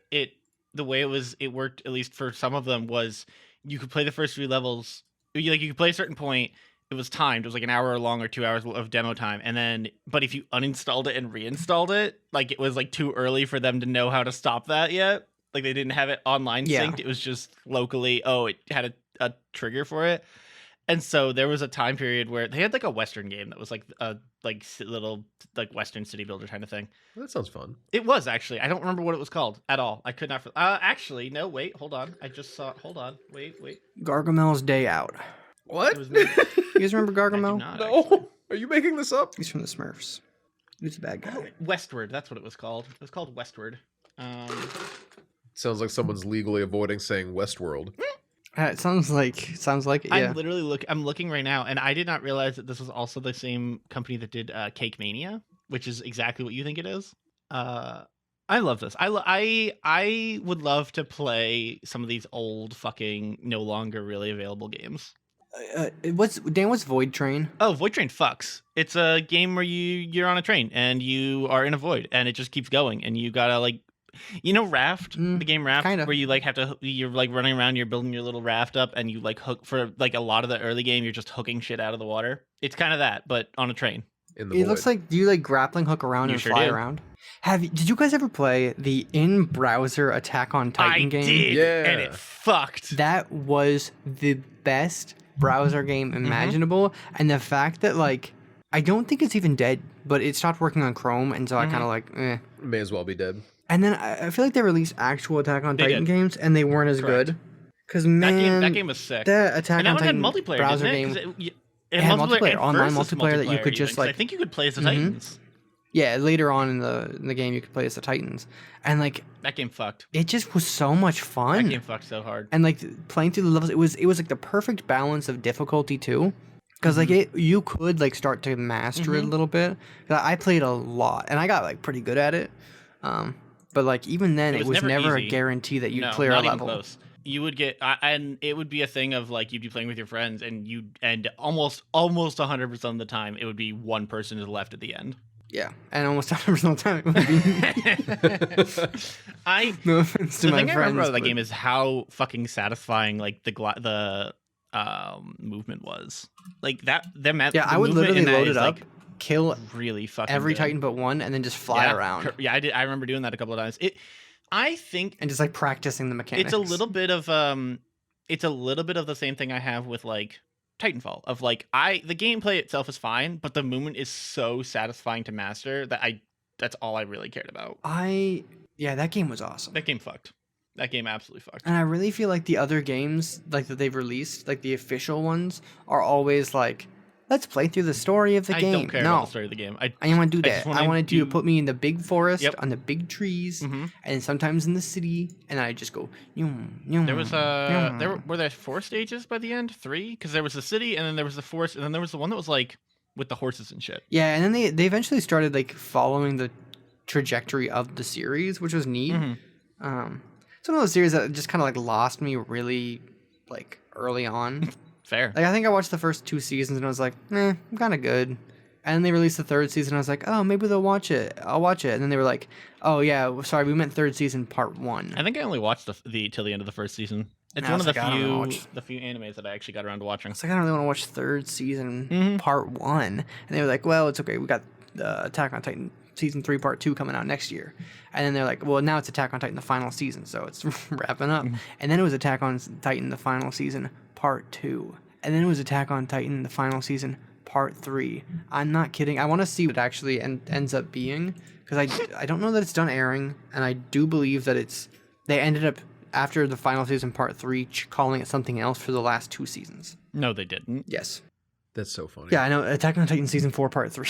the way it worked, at least for some of them, was you could play the first 3 levels. You could play a certain point. It it was timed. It was like an hour long or 2 hours of demo time. And then, but if you uninstalled it and reinstalled it, like it was like too early for them to know how to stop that yet. Like they didn't have it online Yeah. synced. It was just locally. Oh, it had a trigger for it. And so there was a time period where they had like a Western game that was like a little like Western city builder kind of thing. That sounds fun. It was actually. I don't remember what it was called at all. I could not. Actually, no. Wait, hold on. I just saw. Hold on. Wait. Gargamel's Day Out. What? It was made- You guys remember I do Gargamel? not, actually. No. Are you making this up? He's from the Smurfs. He's a bad guy. Westward. That's what it was called. It was called Westward. Sounds like someone's legally avoiding saying Westworld. It sounds like it. Yeah. I'm literally I'm looking right now, and I did not realize that this was also the same company that did Cake Mania, which is exactly what you think it is. I love this. I would love to play some of these old fucking no longer really available games. What's Void Train? Oh, Void Train fucks. It's a game where you're on a train and you are in a void and it just keeps going and you gotta like, Raft, the game Raft, kinda. where you like you're like running around, you're building your little raft up and you like hook for like a lot of the early game, you're just hooking shit out of the water. It's kind of that, but on a train. In the It void. looks like, do you like grappling hook around You and sure fly do. around? Did you guys ever play the in-browser Attack on Titan I game? did, Yeah. and it fucked. That was the best browser game imaginable, and the fact that like I don't think it's even dead, but it stopped working on Chrome, and so I kind of like, eh. May as well be dead. And then I feel like they released actual Attack on They Titan did. games, and they weren't as Correct. good. Because man, that game was sick. that Attack And that on one had Titan multiplayer, browser didn't game. it? had And multiplayer, online versus multiplayer that you could even, just, 'cause I like- think you could play as the Titans. Yeah, later on in the game, you could play as the Titans, and like That game fucked. it just was so much That fun. game fucked so hard. And like playing through the levels, it was like the perfect balance of difficulty too, because like you could like start to master it a little bit. 'Cause I played a lot, and I got like pretty good at it. But like even then, it was never a easy. guarantee that you'd No, clear a not even level. close. You would get, and it would be a thing of like you'd be playing with your friends, and almost 100% of the time, it would be one person is left at the end. Yeah, and almost 100% of the time it would be. No offense to The my thing I friends. remember about that but- game is how fucking satisfying like the movement was. Like that. Yeah, I would literally load it up, kill really fucking every good. Titan but one, and then just fly around Yeah, I did. I remember doing that a couple of times. I think and just like practicing the mechanics. it's a little bit of the same thing I have with like Titanfall. Of like the gameplay itself is fine, but the movement is so satisfying to master that that's all I really cared about. Yeah, that game was awesome. That game fucked. That game absolutely fucked. And I really feel like the other games like that they've released, like the official ones, are always like, let's play through the story of the I game. don't care no, about the story of the game. I didn't want to do I just that. wanna I wanted you to do- put me in the big forest, Yep. on the big trees, Mhm. and sometimes in the city, and I just go. Yum, yum, There was yum. were there 4 stages by the end? 3? Because there was the city, and then there was the forest, and then there was the one that was like with the horses and shit. Yeah, and then they eventually started like following the trajectory of the series, which was neat. Mhm. It's one of those series that just kind of like lost me really like early on. Fair. Like I think I watched the first 2 seasons and I was like, I'm kind of good. And then they released the 3rd season. And I was like, oh, maybe they'll watch it. I'll watch it. And then they were like, oh yeah, sorry, we meant 3rd season part 1. I think I only watched the till the end of the first season. It's I one was of the like, I don't know, the few animes that I actually got around to watching. It's like I don't really want to watch 3rd season Mhm. part 1. And they were like, well, it's okay. We got Attack on Titan season 3 part 2 coming out next year. And then they're like, well, now it's Attack on Titan the final season, so it's wrapping up. And then it was Attack on Titan the final season part 2. And then it was Attack on Titan the final season part 3. I'm not kidding. I want to see what it actually ends up being, because I don't know that it's done airing, and I do believe that they ended up after the final season part 3 calling it something else for the last 2 seasons. No, they didn't. Yes. That's so funny. Yeah, I know. Attack on Titan season 4 part 3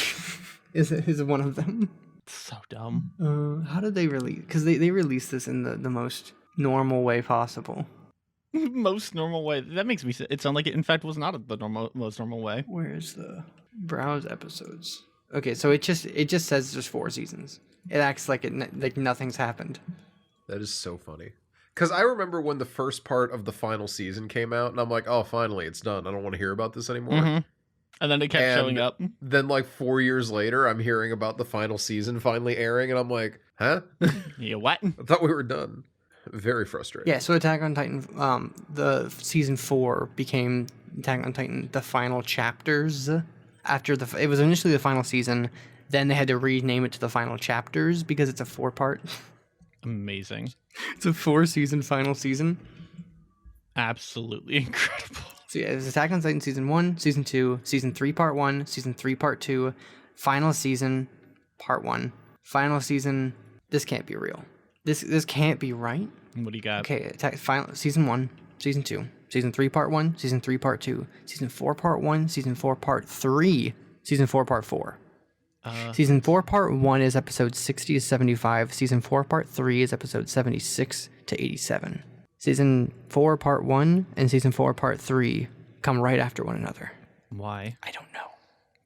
is one of them. It's so dumb. How did they release? Because they released this in the most normal way possible. Most normal way. That makes me. It sound like it. In fact, was not the most normal way. Where's the browse episodes? Okay, so it just says there's 4 seasons. It acts like like nothing's happened. That is so funny. Because I remember when the first part of the final season came out, and I'm like, oh, finally, it's done. I don't want to hear about this anymore. Mhm. And then it kept And showing up. Then, like, 4 years later, I'm hearing about the final season finally airing, and I'm like, huh? You what? I thought we were done. Very frustrating. Yeah, so Attack on Titan, the season 4 became Attack on Titan, the final chapters. It was initially the final season, then they had to rename it to the final chapters because it's a 4-part. Amazing. It's a 4-season final season. Absolutely incredible. So yeah, it was Attack on Titan season 1, season 2, season 3 part 1, season 3 part 2, final season part 1, final season. This can't be real. This can't be right. What do you got? Okay, final season 1, season 2, season 3 part 1, season 3 part 2, season 4 part 1, season 4 part 3, season 4 part 4. Season 4 part 1 is episode 60 to 75. Season 4 part 3 is episode 76 to 87. Season 4 part 1 and season 4 part 3 come right after one another. Why? I don't know.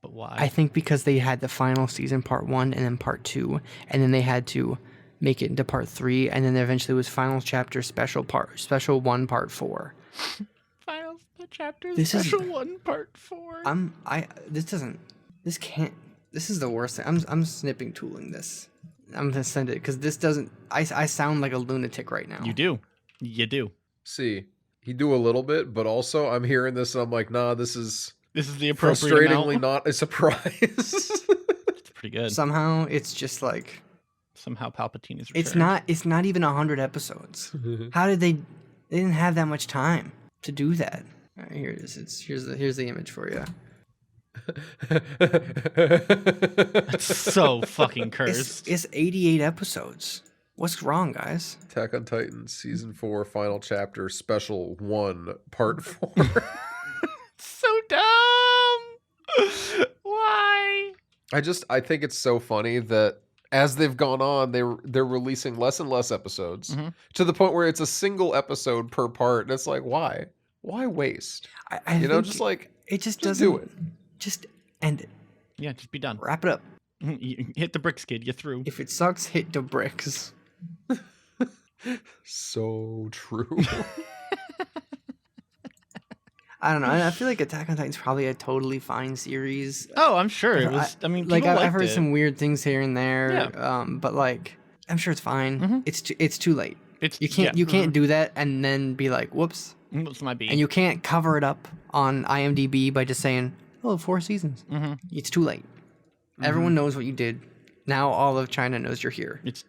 But why? I think because they had the final season part 1 and then part 2, and then they had to make it into part 3, and then there eventually was final chapter special 1 part 4. Final chapter This is- special 1 part 4. This is the worst thing. I'm snipping tooling this. I'm gonna send it because this doesn't. I sound like a lunatic right now. You do. You do. See, you do a little bit, but also I'm hearing this and I'm like, nah, this is This is the appropriate frustratingly amount. not a surprise. It's pretty good. Somehow it's just like Somehow Palpatine is it's returned. not. It's not even 100 episodes. How did they? They didn't have that much time to do that. All right, here it is. Here's the image for you. It's so fucking cursed. It's 88 episodes. What's wrong, guys? Attack on Titan season 4 final chapter special 1 part 4. So dumb. Why? I think it's so funny that as they've gone on, they're releasing less and less episodes to the point where it's a single episode per part. And it's like, why? Why waste? I You know, think just like it just just doesn't. do it. Just end it. Yeah, just be done. Wrap it up. You hit the bricks, kid. You're through. If it sucks, hit the bricks. So true. I don't know. I feel like Attack on Titan's probably a totally fine series. Oh, I'm sure it was. I mean, like people I've liked heard it. some weird things here and there. Yeah. But like I'm sure it's fine. It's too late. It's You can't Yeah. you can't do that and then be like, whoops. This might be. And you can't cover it up on IMDb by just saying, oh, 4 seasons. It's too late. Everyone knows what you did. Now all of China knows you're here. It's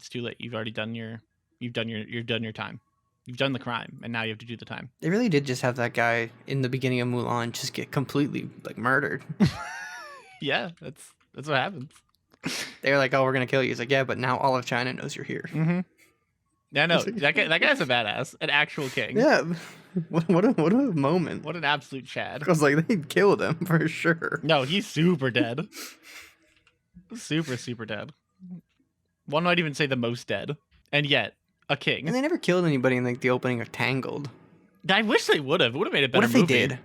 too late. You've already done your time. You've done the crime, and now you have to do the time. They really did just have that guy in the beginning of Mulan just get completely like murdered. Yeah, that's what happens. They were like, oh, we're gonna kill you. He's like, yeah, but now all of China knows you're here. Yeah, no, that guy's a badass, an actual king. Yeah. What a moment. What an absolute Chad. I was like, they killed him for sure. No, he's super dead. Super dead. One might even say the most dead, and yet a king. And they never killed anybody in like the opening of Tangled. I wish they would have. It would have made a better What if movie. they did?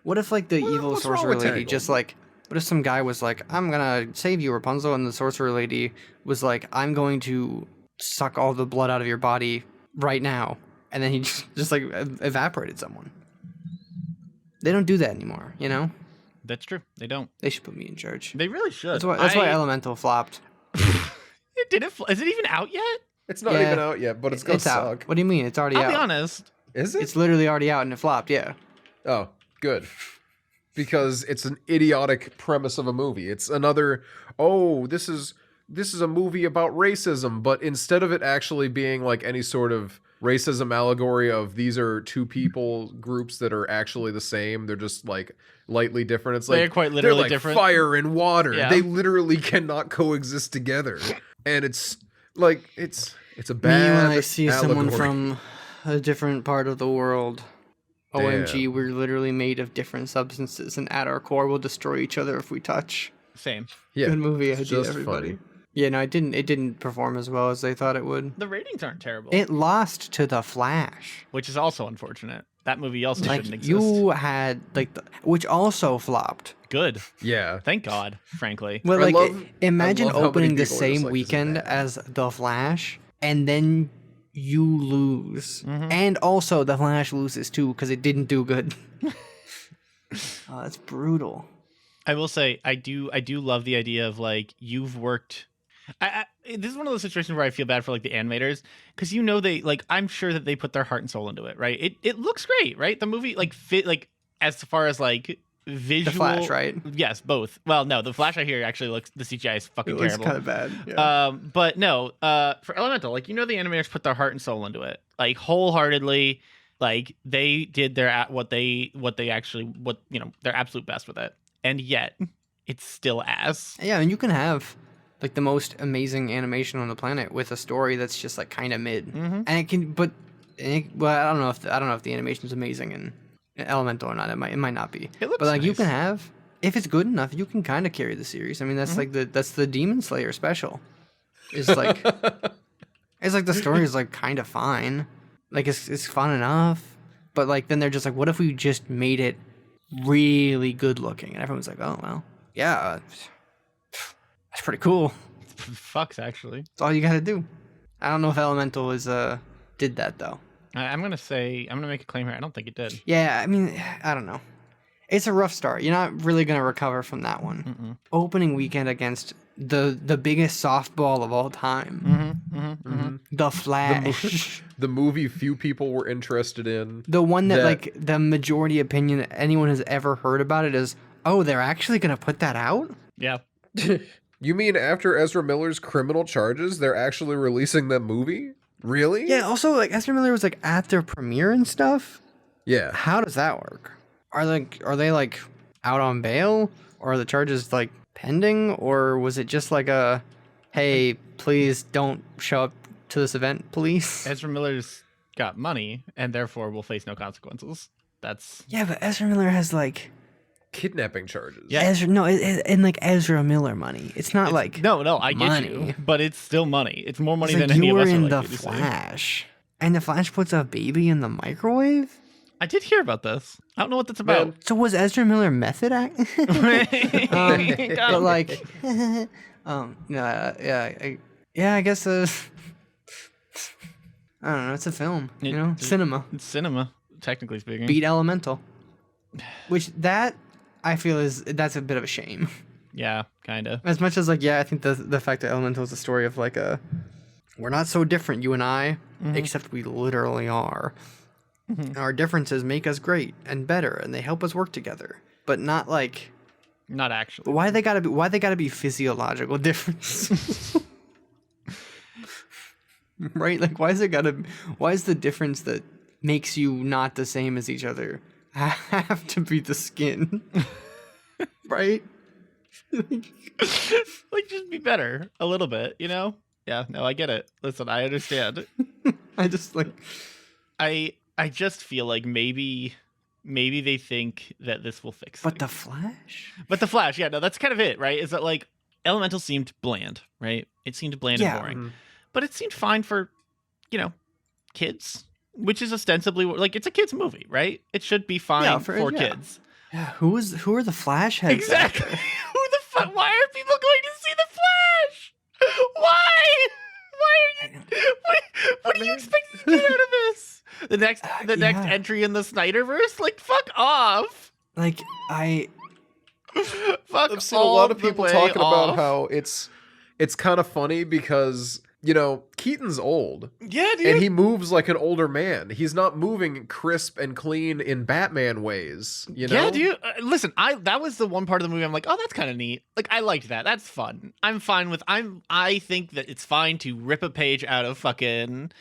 What if like the evil what's wrong sorcerer with lady Tangled? just like? What if some guy was like, I'm gonna save you, Rapunzel, and the sorcerer lady was like, I'm going to suck all the blood out of your body right now, and then he just like evaporated someone. They don't do that anymore, you know. That's true. They don't. They should put me in charge. They really should. That's why Elemental flopped. Is it even out yet? It's not Yeah. even out yet, but it's gonna It's out. suck. What do you mean? It's already I'll out. be honest. Is it? It's literally already out and it flopped. Yeah. Oh, good. Because it's an idiotic premise of a movie. It's another, this is a movie about racism, but instead of it actually being like any sort of racism allegory of these are two people groups that are actually the same, they're just like lightly different. It's like They're quite literally like different. fire and water. Yeah. They literally cannot coexist together. And it's like it's a Me bad when I see someone allegory. from a different part of the world. OMG, Damn. we're literally made of different substances, and at our core, we'll destroy each other if we touch. Same. Yeah, Good movie it's idea, just everybody. funny. Yeah, no, it didn't perform as well as they thought it would. The ratings aren't terrible, It lost to The Flash. which is also unfortunate. That movie also Like shouldn't exist. you had which also flopped. Good. Yeah. Thank God, frankly. Well, I like love- imagine I love how many opening the people are same just like, this is weekend bad. as The Flash, and then you lose, Mm-hmm. and also The Flash loses too because it didn't do good. Oh, that's brutal. I will say I do love the idea of like you've worked this is one of those situations where I feel bad for like the animators, because they like, I'm sure that they put their heart and soul into it, right? It looks great, right? The movie like fit like as far as like visual. The Flash, right? Yes, both. Well, no, the Flash I hear actually looks, the CGI is fucking It looks terrible. kind of bad. Yeah. But no, for Elemental, like the animators put their heart and soul into it, like wholeheartedly. Like they did their their absolute best with it, and yet it's still ass. Yeah, and you can have like the most amazing animation on the planet with a story that's just like kind of mid, and it can. Well, I don't know if the animation is amazing in Elemental or not. It might not be. It looks but like you nice. can have, if it's good enough, you can kind of carry the series. I mean, that's like that's the Demon Slayer special. It's like it's like the story is like kind of fine. Like it's fun enough, but like then they're just like, what if we just made it really good looking? And everyone's like, oh well, yeah, that's pretty cool. Fucks, actually. That's all you gotta do. I don't know if Elemental did that though. I'm gonna make a claim here. I don't think it did. Yeah, I mean, I don't know. It's a rough start. You're not really gonna recover from that one. Opening weekend against the biggest softball of all time, The Flash. The movie few people were interested in. The one that like the majority opinion anyone has ever heard about it is, oh, they're actually gonna put that out? Yeah. You mean after Ezra Miller's criminal charges, they're actually releasing that movie? Really? Yeah. Also, like Ezra Miller was like at their premiere and stuff. Yeah. How does that work? Are they like out on bail, or are the charges like pending, or was it just like a, hey, please don't show up to this event, police? Ezra Miller's got money and therefore will face no consequences. That's Yeah, but Ezra Miller has like Kidnapping charges. Yeah. and like Ezra Miller money. It's not like no, I get money. you, but it's still money. It's more money It's than like any you of were us are in likely the to see. Flash, and the Flash puts a baby in the microwave. I did hear about this. I don't know what that's about. So was Ezra Miller method act? But like, I guess I don't know. It's a film, cinema. It's cinema, technically speaking. Beat Elemental, which that I feel that's a bit of a shame. Yeah, kind of. As much as like, I think the fact that Elemental is a story of like we're not so different, you and I, except we literally are. Our differences make us great and better, and they help us work together. But not like, not actually. But why they gotta be physiological differences? Right? Like why is the difference that makes you not the same as each other have to be the skin? Right? Like just be better a little bit, Yeah, no, I get it. Listen, I understand. I just like I just feel like maybe they think that this will fix But things. the Flash, Yeah, no, that's kind of it, right? Is that like Elemental seemed bland, right? It seemed bland and boring. But it seemed fine for, kids, which is ostensibly like it's a kids movie, right? It should be fine for kids. Yeah, who are the Flash heads? Exactly. Who the fuck? Why are people going to see the Flash? Why? Why are you? What do you expect to get out of this? The next entry in the Snyderverse? Like, fuck off. Like Fuck I've seen a lot of people talking about how it's kind of funny because Keaton's old. Yeah, dude. And he moves like an older man. He's not moving crisp and clean in Batman ways, Yeah, dude. Listen, that was the one part of the movie I'm like, oh, that's kind of neat. Like, I liked that. That's fun. I think that it's fine to rip a page out of fucking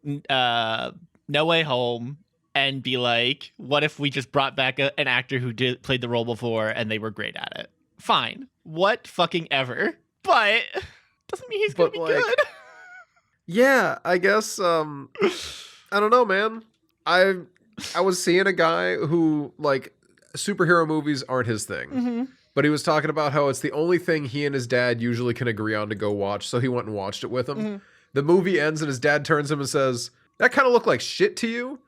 No Way Home and be like, what if we just brought back an actor who played the role before and they were great at it? Fine. What fucking ever. But doesn't mean he's gonna be good. Yeah, I guess I don't know, man. I was seeing a guy who like superhero movies aren't his thing. But he was talking about how it's the only thing he and his dad usually can agree on to go watch, so he went and watched it with him. The movie ends and his dad turns to him and says, "That kind of looked like shit to you?"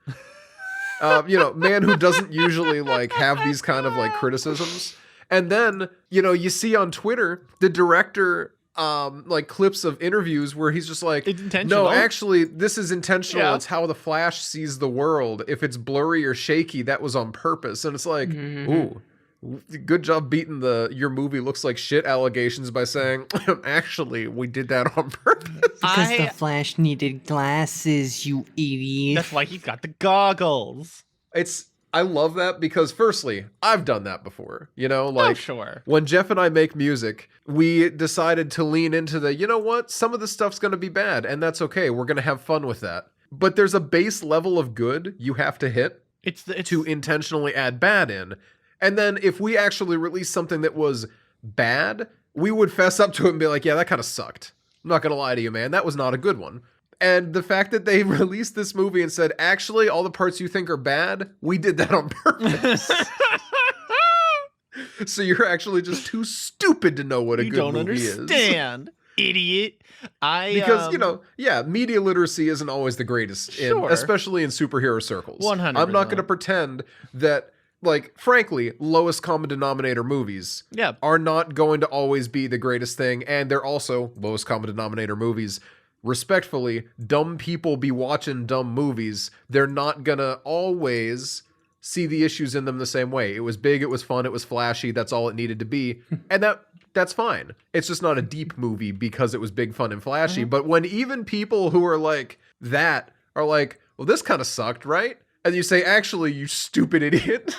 Man who doesn't usually like have these kind of like criticisms. And then, you see on Twitter the director like clips of interviews where he's just like, it's intentional. no, actually this is intentional. Yeah. It's how the Flash sees the world. If it's blurry or shaky, that was on purpose. And it's like, ooh, Good job beating the "your movie looks like shit" allegations by saying, "Actually, we did that on purpose." Because the Flash needed glasses, you idiot. That's why he's got the goggles. I love that because, firstly, I've done that before. You know, like Sure. when Jeff and I make music, we decided to lean into you know what? Some of the stuff's going to be bad, and that's okay. We're going to have fun with that. But there's a base level of good you have to hit It's to intentionally add bad in. And then if we actually released something that was bad, we would fess up to it and be like, yeah, that kind of sucked. I'm not going to lie to you, man. That was not a good one. And the fact that they released this movie and said, actually, all the parts you think are bad, we did that on purpose. So you're actually just too stupid to know what a you good don't movie understand, idiot. Because, you know, yeah, media literacy isn't always the greatest, Sure. especially in superhero circles. 100%. I'm not going to pretend that, like, frankly, lowest common denominator movies Yeah. are not going to always be the greatest thing, and they're also lowest common denominator movies. Respectfully, dumb people be watching dumb movies. They're not going to always see the issues in them the same way. It was big, it was fun, it was flashy, that's all it needed to be. And that's fine. It's just not a deep movie because it was big, fun, and flashy. But when even people who are like that are like, well, this kind of sucked, right? And you say, actually, you stupid idiot,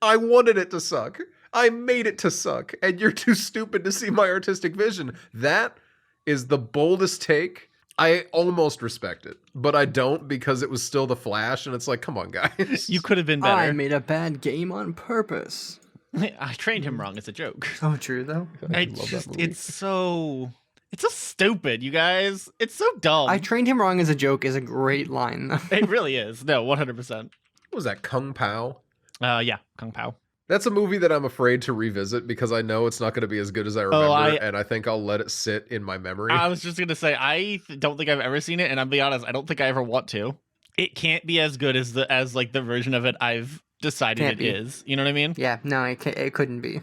I wanted it to suck. I made it to suck. And you're too stupid to see my artistic vision. That is the boldest take. I almost respect it, but I don't because it was still The Flash. And it's like, come on, guys. You could have been better. I made a bad game on purpose. I trained him wrong as a joke. Oh, true though. I love that movie. It's so stupid, you guys. It's so dumb. I trained him wrong as a joke is a great line though. It really is. No, 100%. What was that, Kung Pao? Yeah, Kung Pao. That's a movie that I'm afraid to revisit because I know it's not going to be as good as I remember, and I think I'll let it sit in my memory. I was just gonna say I don't think I've ever seen it, and I'll be honest, I don't think I ever want to. It can't be as good as the version of it I've decided Can't it be. is. You know what I mean? Yeah, no, it couldn't be.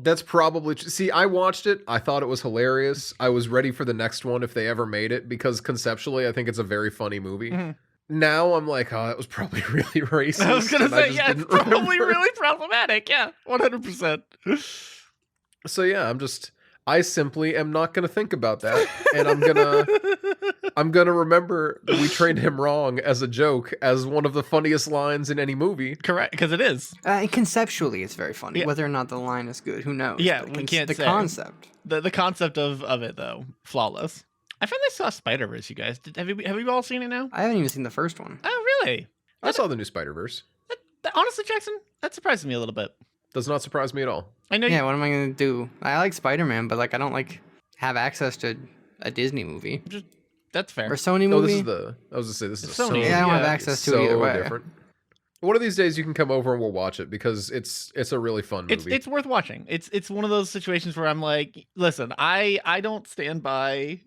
That's probably... See, I watched it. I thought it was hilarious. I was ready for the next one if they ever made it because conceptually I think it's a very funny movie. Mm-hmm. Now I'm like, oh, that was probably really racist. I was gonna and say, just yeah, it's didn't probably remember. really problematic. Yeah, 100%. So yeah, I simply am not gonna think about that, and I'm gonna remember that we trained him wrong as a joke, as one of the funniest lines in any movie. Correct, because it is. And conceptually, it's very funny. Yeah. Whether or not the line is good, who knows? Yeah, But we can't the say. concept. The concept of it though, flawless. I finally saw Spider-Verse, you guys. Have you all seen it now? I haven't even seen the first one. Oh, really? I saw the new Spider-Verse. Honestly, Jackson, that surprised me a little bit. Does not surprise me at all. I know Yeah, what am I gonna do? I like Spider-Man, but like I don't like have access to a Disney movie that's fair. or Sony No, movie. this is I was gonna say this is It's a Sony. Sony. Yeah, I don't have Yeah, access to so it either way. different. One of these days you can come over and we'll watch it because it's a really fun movie. It's worth watching. It's one of those situations where I'm like, listen, I don't stand by,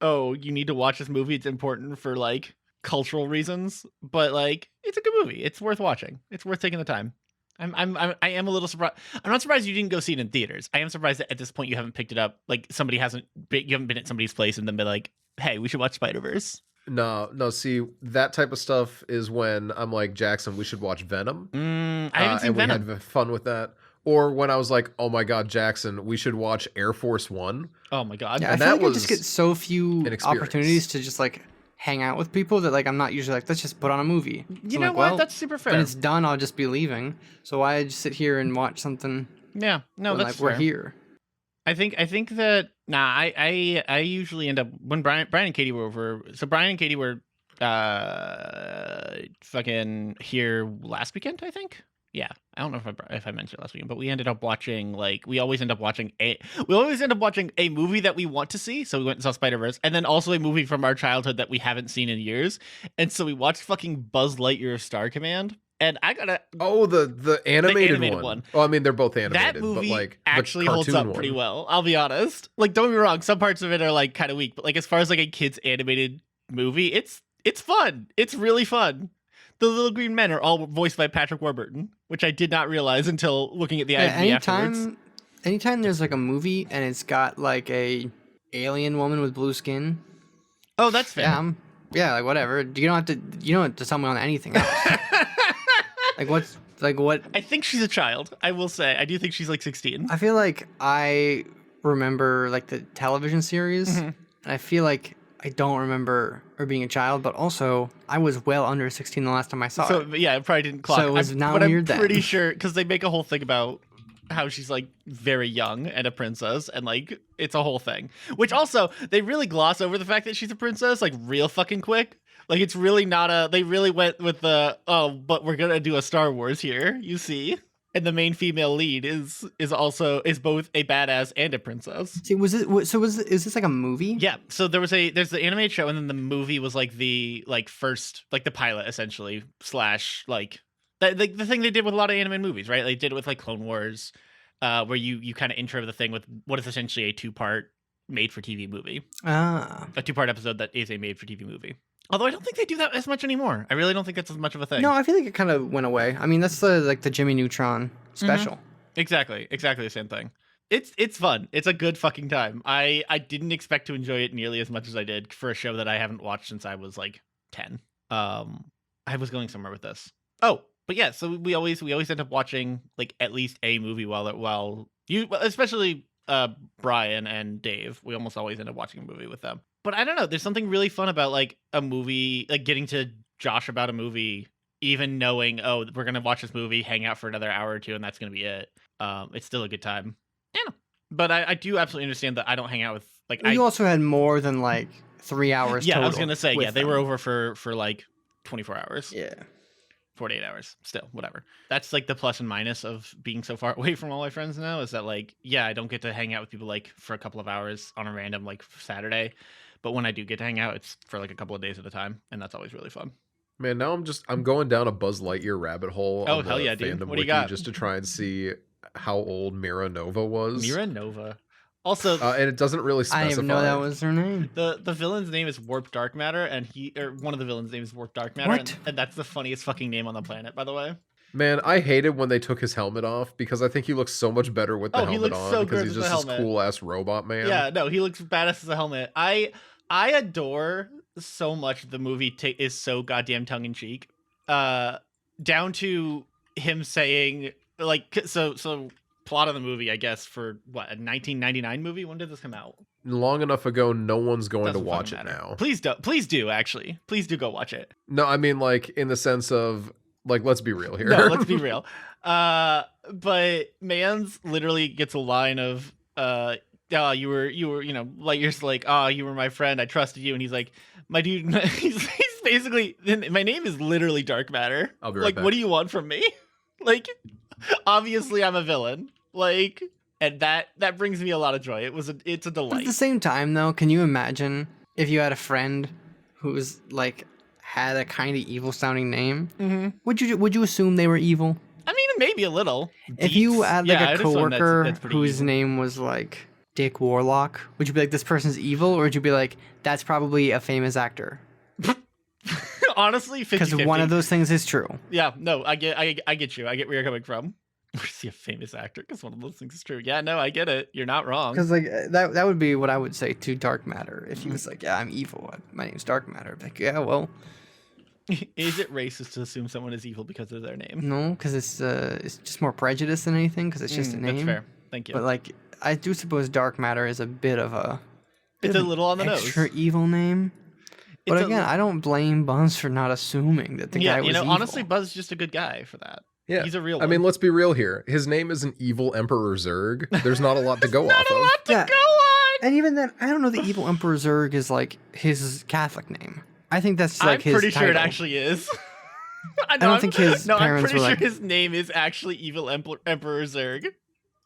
oh, you need to watch this movie. It's important for like cultural reasons, but like it's a good movie. It's worth watching. It's worth taking the time. I am a little surprised. I'm not surprised you didn't go see it in theaters. I am surprised that at this point you haven't picked it up. Like you haven't been at somebody's place and then been like, hey, we should watch Spider-Verse. No. See, that type of stuff is when I'm like, Jackson, we should watch Venom. I haven't seen and Venom. we had fun with that. Or when I was like, oh my god, Jackson, we should watch Air Force One. Oh my god. Yeah, I And feel that like I just was get so few an experience. opportunities to just like hang out with people that like I'm not usually like, let's just put on a movie. You So I'm know like, what? well, That's super fair. when it's done, I'll just be leaving. So why just sit here and watch something Yeah. No, when that's like we're fair. here? I think that I usually end up when Brian and Katie were over. So Brian and Katie were fucking here last weekend, I think. Yeah, I don't know if I mentioned it last weekend, but we ended up watching we always end up watching a movie that we want to see. So we went and saw Spider-Verse, and then also a movie from our childhood that we haven't seen in years. And so we watched fucking Buzz Lightyear Star Command. And I gotta the animated, one. Well, I mean, they're both animated, that movie but like actually the holds cartoon up pretty one. well. I'll be honest. Like, don't get me wrong, some parts of it are like kind of weak, but like as far as like a kid's animated movie, it's fun. It's really fun. The little green men are all voiced by Patrick Warburton, which I did not realize until looking at the IMDb afterwards. Anytime there's like a movie and it's got like a alien woman with blue skin, Oh, that's fair. yeah, like whatever. You don't have to tell me on anything else. Like Like what? I think she's a child. I will say. I do think she's like 16. I feel like I remember like the television series, and I feel like I don't remember her being a child, but also I was well under 16 the last time I saw So it. yeah, it probably didn't clock. So it was not but weird I'm pretty then. sure because they make a whole thing about how she's like very young and a princess, and like it's a whole thing. Which also they really gloss over the fact that she's a princess like real fucking quick. Like it's really not a. They really went with the but we're gonna do a Star Wars here. You see. And the main female lead is both a badass and a princess. See, is this like a movie? Yeah. So there's the animated show, and then the movie was like the first like the pilot essentially / like the thing they did with a lot of animated movies, right? They did it with like Clone Wars, where you kind of intro the thing with what is essentially a 2-part made for TV movie, Ah. a 2-part episode that is a made for TV movie. Although I don't think they do that as much anymore. I really don't think that's as much of a thing. No, I feel like it kind of went away. I mean, that's the Jimmy Neutron special. Exactly the same thing. It's fun. It's a good fucking time. I didn't expect to enjoy it nearly as much as I did for a show that I haven't watched since I was like 10. I was going somewhere with this. Oh, but yeah, so we always end up watching like at least a movie while you, especially Brian and Dave, we almost always end up watching a movie with them. But I don't know, there's something really fun about like a movie, like getting to josh about a movie, even knowing, oh, we're gonna watch this movie, hang out for another hour or two, and that's gonna be it. It's still a good time. Yeah. But I do absolutely understand that I don't hang out with like You also had more than like 3 hours. Yeah, total I was gonna say, yeah, with they them. were over for like 24 hours. Yeah. 48 hours. Still, whatever. That's like the plus and minus of being so far away from all my friends now, is that like, yeah, I don't get to hang out with people like for a couple of hours on a random like Saturday. But when I do get to hang out, it's for like a couple of days at a time, and that's always really fun. Man, now I'm going down a Buzz Lightyear rabbit hole. Oh, on the hell yeah, dude. fandom What do you wiki got? just to try and see how old Mira Nova was. Mira Nova. Also, and it doesn't really I specify. didn't even know that was her name. the villain's name is Warp Dark Matter, and one of the villains' name is Warp Dark Matter, What? and that's the funniest fucking name on the planet, by the way. Man, I hated when they took his helmet off because I think he looks so much better with the he helmet looks on so because good he's with the just this helmet. cool ass robot man. Yeah, no, he looks badass as a helmet. I adore so much the movie is so goddamn tongue in cheek. Down to him saying like so plot of the movie, I guess, for what, a 1999 movie? When did this come out? Long enough ago, no one's going to Doesn't watch fucking it matter. now. Please do actually. Please do go watch it. No, I mean like in the sense of like, let's be real here. No, let's be real. But Mans literally gets a line of you were, like, you're just like, oh, you were my friend, I trusted you, and he's like, my dude, he's basically, my name is literally Dark Matter. I'll be right like, back. what do you want from me? Like, obviously I'm a villain. Like, and that brings me a lot of joy. It's a But delight. at the same time, though, can you imagine if you had a friend who was like had a kind of evil sounding name? Mm-hmm. Would you assume they were evil? I mean, maybe a little. If you Deets. had like Yeah, a I'd assume coworker that's pretty whose evil. name was like Dick Warlock, would you be like, this person's evil, or would you be like, that's probably a famous actor? Honestly, 50-50. Because one of those things is true. Yeah, no, I get you. I get where you're coming from. Or is he a famous actor? Because one of those things is true. Yeah, no, I get it. You're not wrong. Because like that would be what I would say to Dark Matter if he was like, yeah, I'm evil. My name's Dark Matter. I'd be like, yeah, well, Is it racist to assume someone is evil because of their name? no, because it's just more prejudice than anything. Because it's just a name. That's fair. Thank you. But like, I do suppose Dark Matter is a bit of a It's a little on the extra nose. evil name. But It's a again, li- I don't blame Buzz for not assuming that the Yeah, guy was evil. honestly, Buzz is just a good guy for that. Yeah, He's a real I mean, one. let's be real here. His name is an evil Emperor Zurg. There's not a lot to go off Not a of. lot to Yeah. go on. And even then, I don't know the evil Emperor Zurg is like his Catholic name. I think that's I'm like his pretty sure it title. actually is. I don't think his I'm parents pretty were sure like- his name is actually Evil Emperor Zurg.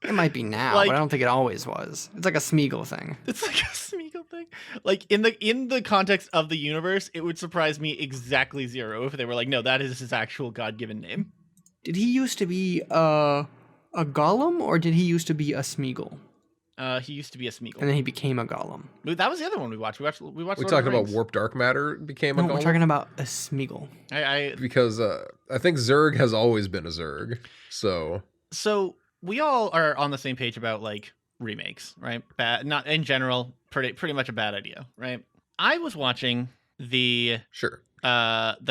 It might be now, Like- but I don't think it always was. It's like a Smeagol thing. It's like a Smeagol thing. Like in the context of the universe, it would surprise me exactly zero if they were like, no, that is his actual God-given name. Did he used to be a Gollum, or did he used to be a Smeagol? He used to be a Smeagol. And then he became a Gollum. That was the other one we watched. We watched We Lord of talking the about Rings. Warp Dark Matter became a No, we're golem? talking about a Smeagol. I Because I think Zurg has always been a Zurg. So So we all are on the same page about like remakes, right? Bad, not in general, pretty much a bad idea, right? I was watching the sure.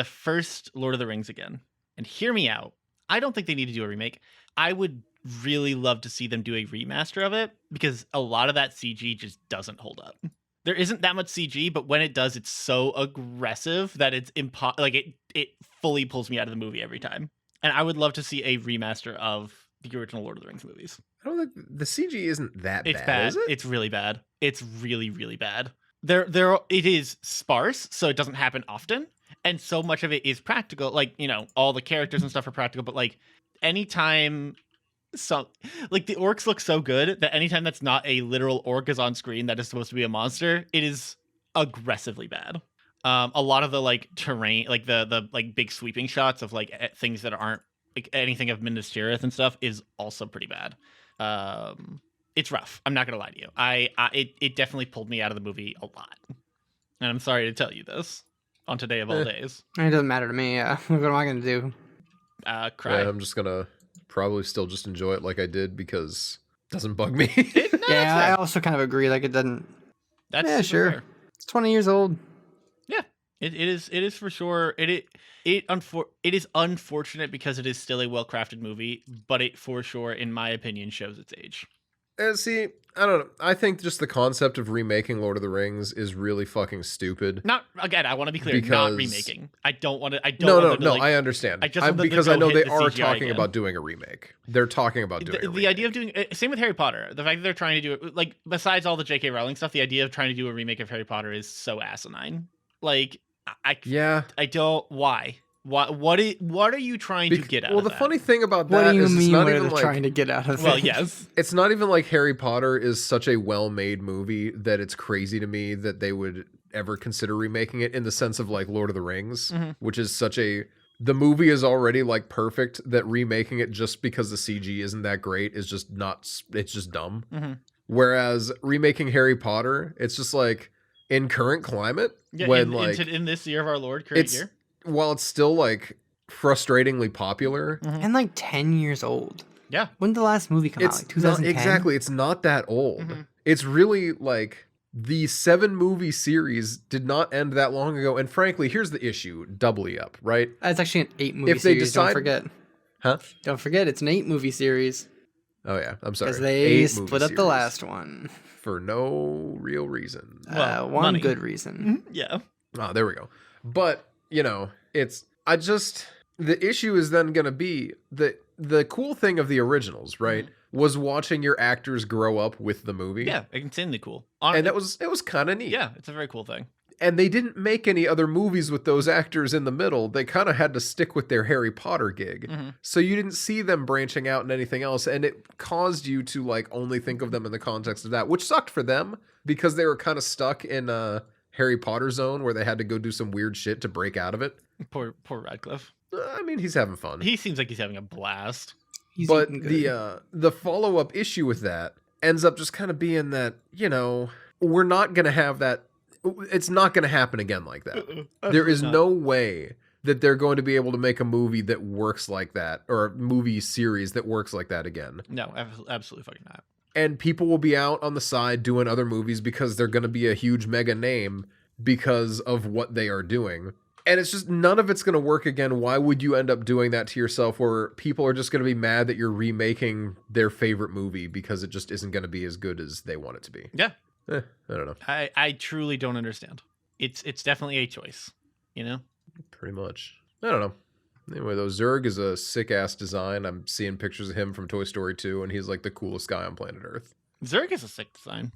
first Lord of the Rings again, and hear me out. I don't think they need to do a remake. I would really love to see them do a remaster of it because a lot of that CG just doesn't hold up. There isn't that much CG, but when it does, it's so aggressive that it's it fully pulls me out of the movie every time. And I would love to see a remaster of the original Lord of the Rings movies. I don't think the CG isn't that It's bad. bad. Is it? It's really bad. It's really, really bad. It is sparse, so it doesn't happen often. And so much of it is practical. Like, all the characters and stuff are practical, but like anytime the orcs look so good that anytime that's not a literal orc is on screen that is supposed to be a monster, it is aggressively bad. A lot of the like terrain, like the like big sweeping shots of like things that aren't like anything of Minas Tirith and stuff is also pretty bad. It's rough. I'm not gonna lie to you. It definitely pulled me out of the movie a lot, and I'm sorry to tell you this on today of all days. It doesn't matter to me. Yeah. What am I gonna do? Cry. Yeah, I'm just gonna probably still just enjoy it like I did because it doesn't bug me. Yeah, I also kind of agree. Like it doesn't. That's Yeah, super sure. fair. It's 20 years old. Yeah, it is for sure. It is unfortunate because it is still a well-crafted movie, but it for sure, in my opinion, shows its age. See, I don't know. I think just the concept of remaking Lord of the Rings is really fucking stupid. Not again. I want to be clear. Not Because- remaking. I don't want to. I don't. No, want no, them to, no. like, I understand. I just want them to because go I know hit they the are CGI talking again. about doing a remake. They're talking about doing a the remake. idea of doing same with Harry Potter. The fact that they're trying to do it, like besides all the J.K. Rowling stuff, the idea of trying to do a remake of Harry Potter is so asinine. Like Yeah. I don't. Why? What are you trying to get out Well, of the that? funny thing about What that do you is it's mean? not What are even they like trying to get out of Well, it? yes. it's not even like Harry Potter is such a well-made movie that it's crazy to me that they would ever consider remaking it in the sense of like Lord of the Rings, which is such a the movie is already like perfect that remaking it just because the CG isn't that great is just not it's just dumb. Whereas remaking Harry Potter, it's just like in current climate Yeah, when in this year of our Lord, current it's year. while it's still like frustratingly popular, And like 10 years old. Yeah. When did the last movie come out? Like 2010? exactly. It's not that old. It's really like the 7 movie series did not end that long ago. And frankly, here's the issue: doubly up, right? It's actually an 8 movie If they series. decide- Don't forget. Huh? Don't forget, it's an 8 movie series. Oh yeah, I'm sorry. Because they 8 split movie up the series last one. for no real reason. Well, One money. good reason. Yeah. Oh, there we go. But the issue is then going to be the cool thing of the originals, right? Was watching your actors grow up with the movie. Yeah, insanely cool. And it was kind of neat. Yeah, it's a very cool thing. And they didn't make any other movies with those actors in the middle. They kind of had to stick with their Harry Potter gig. So you didn't see them branching out in anything else. And it caused you to like only think of them in the context of that, which sucked for them because they were kind of stuck in a Harry Potter zone where they had to go do some weird shit to break out of it. Poor Radcliffe. I mean, he's having fun. He seems like he's having a blast. He's But eating good. the follow-up issue with that ends up just kind of being that, we're not going to have that. It's not going to happen again like that. There is no way that they're going to be able to make a movie that works like that or a movie series that works like that again. No, absolutely fucking not. And people will be out on the side doing other movies because they're going to be a huge mega name because of what they are doing. And it's just none of it's going to work again. Why would you end up doing that to yourself where people are just going to be mad that you're remaking their favorite movie because it just isn't going to be as good as they want it to be? Yeah. I don't know. I truly don't understand. It's definitely a choice, Pretty much. I don't know. Anyway, though, Zurg is a sick-ass design. I'm seeing pictures of him from Toy Story 2, and he's like the coolest guy on planet Earth. Zurg is a sick design.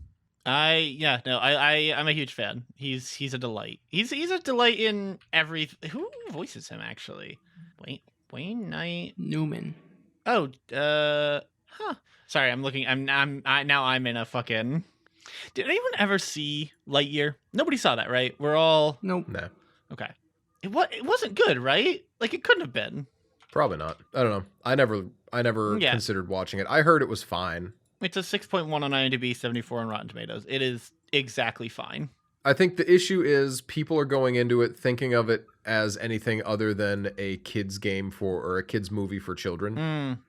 I'm a huge fan. He's a delight. He's a delight in every. Who voices him actually? Wayne Knight. Newman. Oh, Sorry, I'm looking. I'm in a fucking. Did anyone ever see Lightyear? Nobody saw that, right? We're all Nope. Nah, okay. It wasn't good, right? Like it couldn't have been. probably not. I don't know. I never Yeah. considered watching it. I heard it was fine. It's a 6.1 on IMDb, 74 on Rotten Tomatoes. It is exactly fine. I think the issue is people are going into it thinking of it as anything other than a kid's game or a kid's movie for children,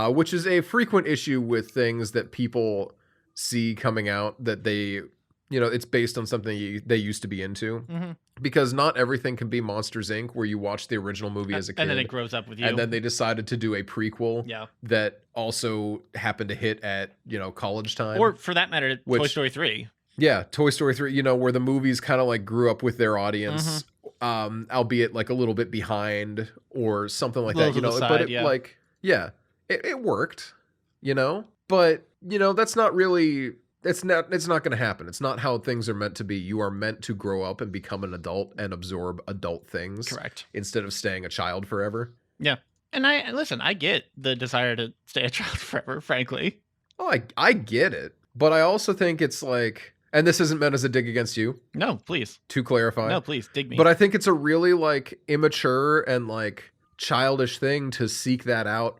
which is a frequent issue with things that people see coming out that they it's based on something they used to be into. Because not everything can be Monsters Inc., where you watch the original movie as a kid. And then it grows up with you. And then they decided to do a prequel that also happened to hit at, college time. Or for that matter, Toy Story 3. Yeah, Toy Story 3, where the movies kind of like grew up with their audience, albeit like a little bit behind or something like that, but it worked, but that's not really, it's not going to happen. It's not how things are meant to be. You are meant to grow up and become an adult and absorb adult things. Correct. Instead of staying a child forever. Yeah. And I get the desire to stay a child forever, frankly. Oh, I get it. But I also think it's like, and this isn't meant as a dig against you. No, please. To clarify. No, please, dig me. But I think it's a really like immature and like childish thing to seek that out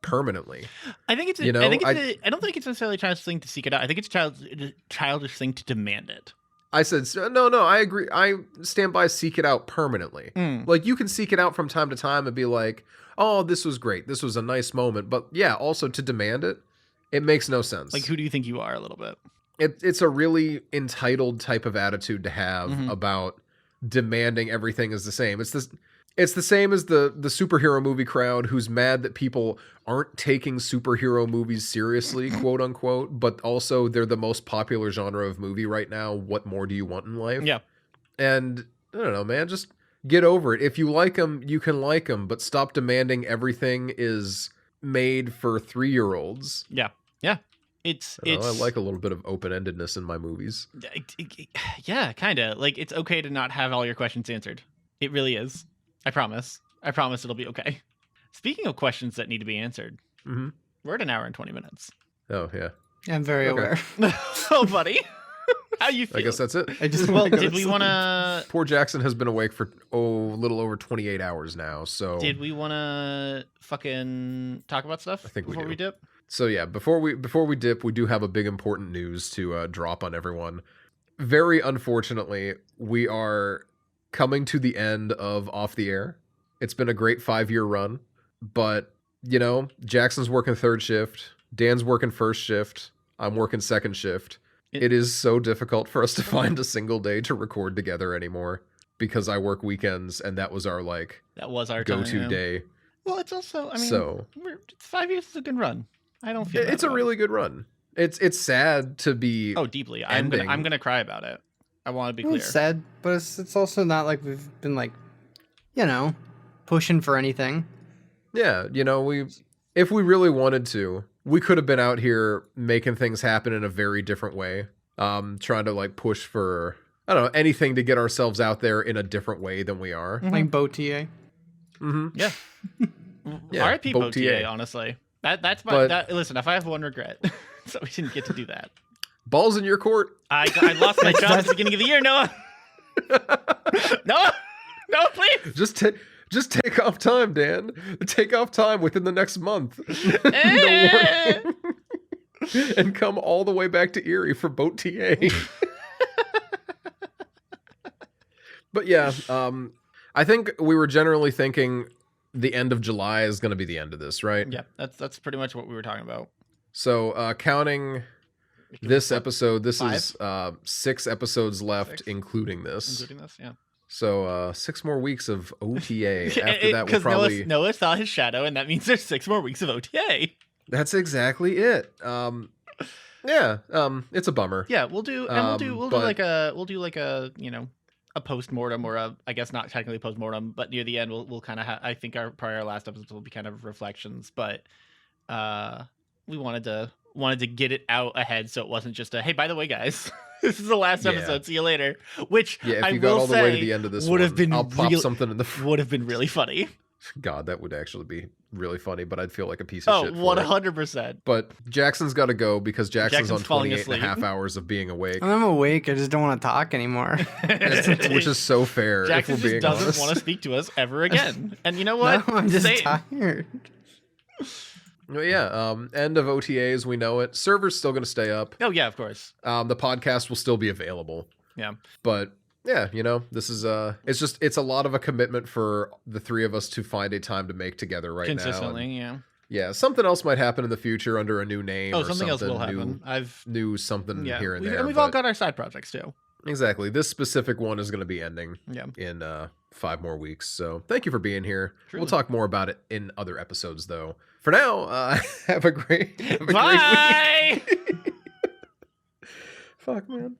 permanently. I think it's I don't think it's necessarily a childish thing to seek it out. I think it's a childish thing to demand it. I said, no, I agree. I stand by seek it out permanently. Like you can seek it out from time to time and be like, oh, this was great. This was a nice moment. But yeah, also to demand it, it makes no sense. Like, who do you think you are a little bit? It's a really entitled type of attitude to have about demanding everything is the same. It's the same as the superhero movie crowd who's mad that people aren't taking superhero movies seriously, quote unquote, but also they're the most popular genre of movie right now. What more do you want in life? Yeah. And I don't know, man, just get over it. If you like them, you can like them, but stop demanding everything is made for 3-year-olds. Yeah. Yeah. I like a little bit of open-endedness in my movies. Yeah, kind of. Like, it's okay to not have all your questions answered. It really is. I promise. I promise it'll be okay. Speaking of questions that need to be answered, we're at an hour and 20 minutes. Oh, yeah. I'm very aware. Oh, buddy. How you feel? I guess that's it. Did we want to... Poor Jackson has been awake for, a little over 28 hours now, so... Did we want to fucking talk about stuff I think before we dip? So yeah, before we dip, we do have a big important news to drop on everyone. Very unfortunately, we are coming to the end of Off the Air. It's been a great 5-year run, but Jackson's working third shift, Dan's working first shift, I'm working second shift. It is so difficult for us to find a single day to record together anymore because I work weekends and that was our go-to day. Well, it's also, 5 years is a good run. I don't feel it's a really good run. It's sad to be deeply. I'm gonna cry about it. I want to be clear. It's sad, but it's also not like we've been like, pushing for anything. Yeah, if we really wanted to, we could have been out here making things happen in a very different way. Trying to like push for anything to get ourselves out there in a different way than we are. Like Boat TA. Yeah. R.I.P. Boat TA, honestly. That's my listen, if I have one regret, so we didn't get to do that. Balls in your court. I lost my job at the beginning of the year, Noah. Noah, please. Just take off time, Dan. Take off time within the next month. And come all the way back to Erie for Boat TA. But yeah, I think we were generally thinking the end of July is going to be the end of this, right? Yeah, that's pretty much what we were talking about. So counting this episode, this 5? is 6 episodes left, including this. Including this, yeah. So 6 more weeks of OTA. After that, we'll probably... Noah saw his shadow, and that means there's 6 more weeks of OTA. That's exactly it. It's a bummer. Yeah, we'll do like a a post-mortem or I guess not technically post-mortem, but near the end we'll kind of I think our last episodes will be kind of reflections, but we wanted to get it out ahead so it wasn't just a, hey, by the way, guys, this is the last episode, see you later, which if you got all the way to the end of this would have been I'll pop something in the would have been really funny. God, that would actually be really funny, but I'd feel like a piece of shit for 100%. it. But Jackson's got to go because Jackson's on falling 28 asleep. and a half hours of being awake. I'm awake. I just don't want to talk anymore. Which is so fair. Jackson if we're being just doesn't honest. want to speak to us ever again. And you know what? No, I'm just tired. Yeah, end of OTAs, we know it. Server's still going to stay up. Oh, yeah, of course. The podcast will still be available. Yeah. But yeah, this is it's a lot of a commitment for the 3 of us to find a time to make together right consistently, now. Yeah, something else might happen in the future under a new name. Oh, or something else will new, happen. new something Yeah, here and we've, there. and we've all but- got our side projects too. Exactly. This specific one is going to be ending Yeah. in 5 more weeks. So thank you for being here. Truly. We'll talk more about it in other episodes, though. For now, have a great Bye. week. Fuck, man.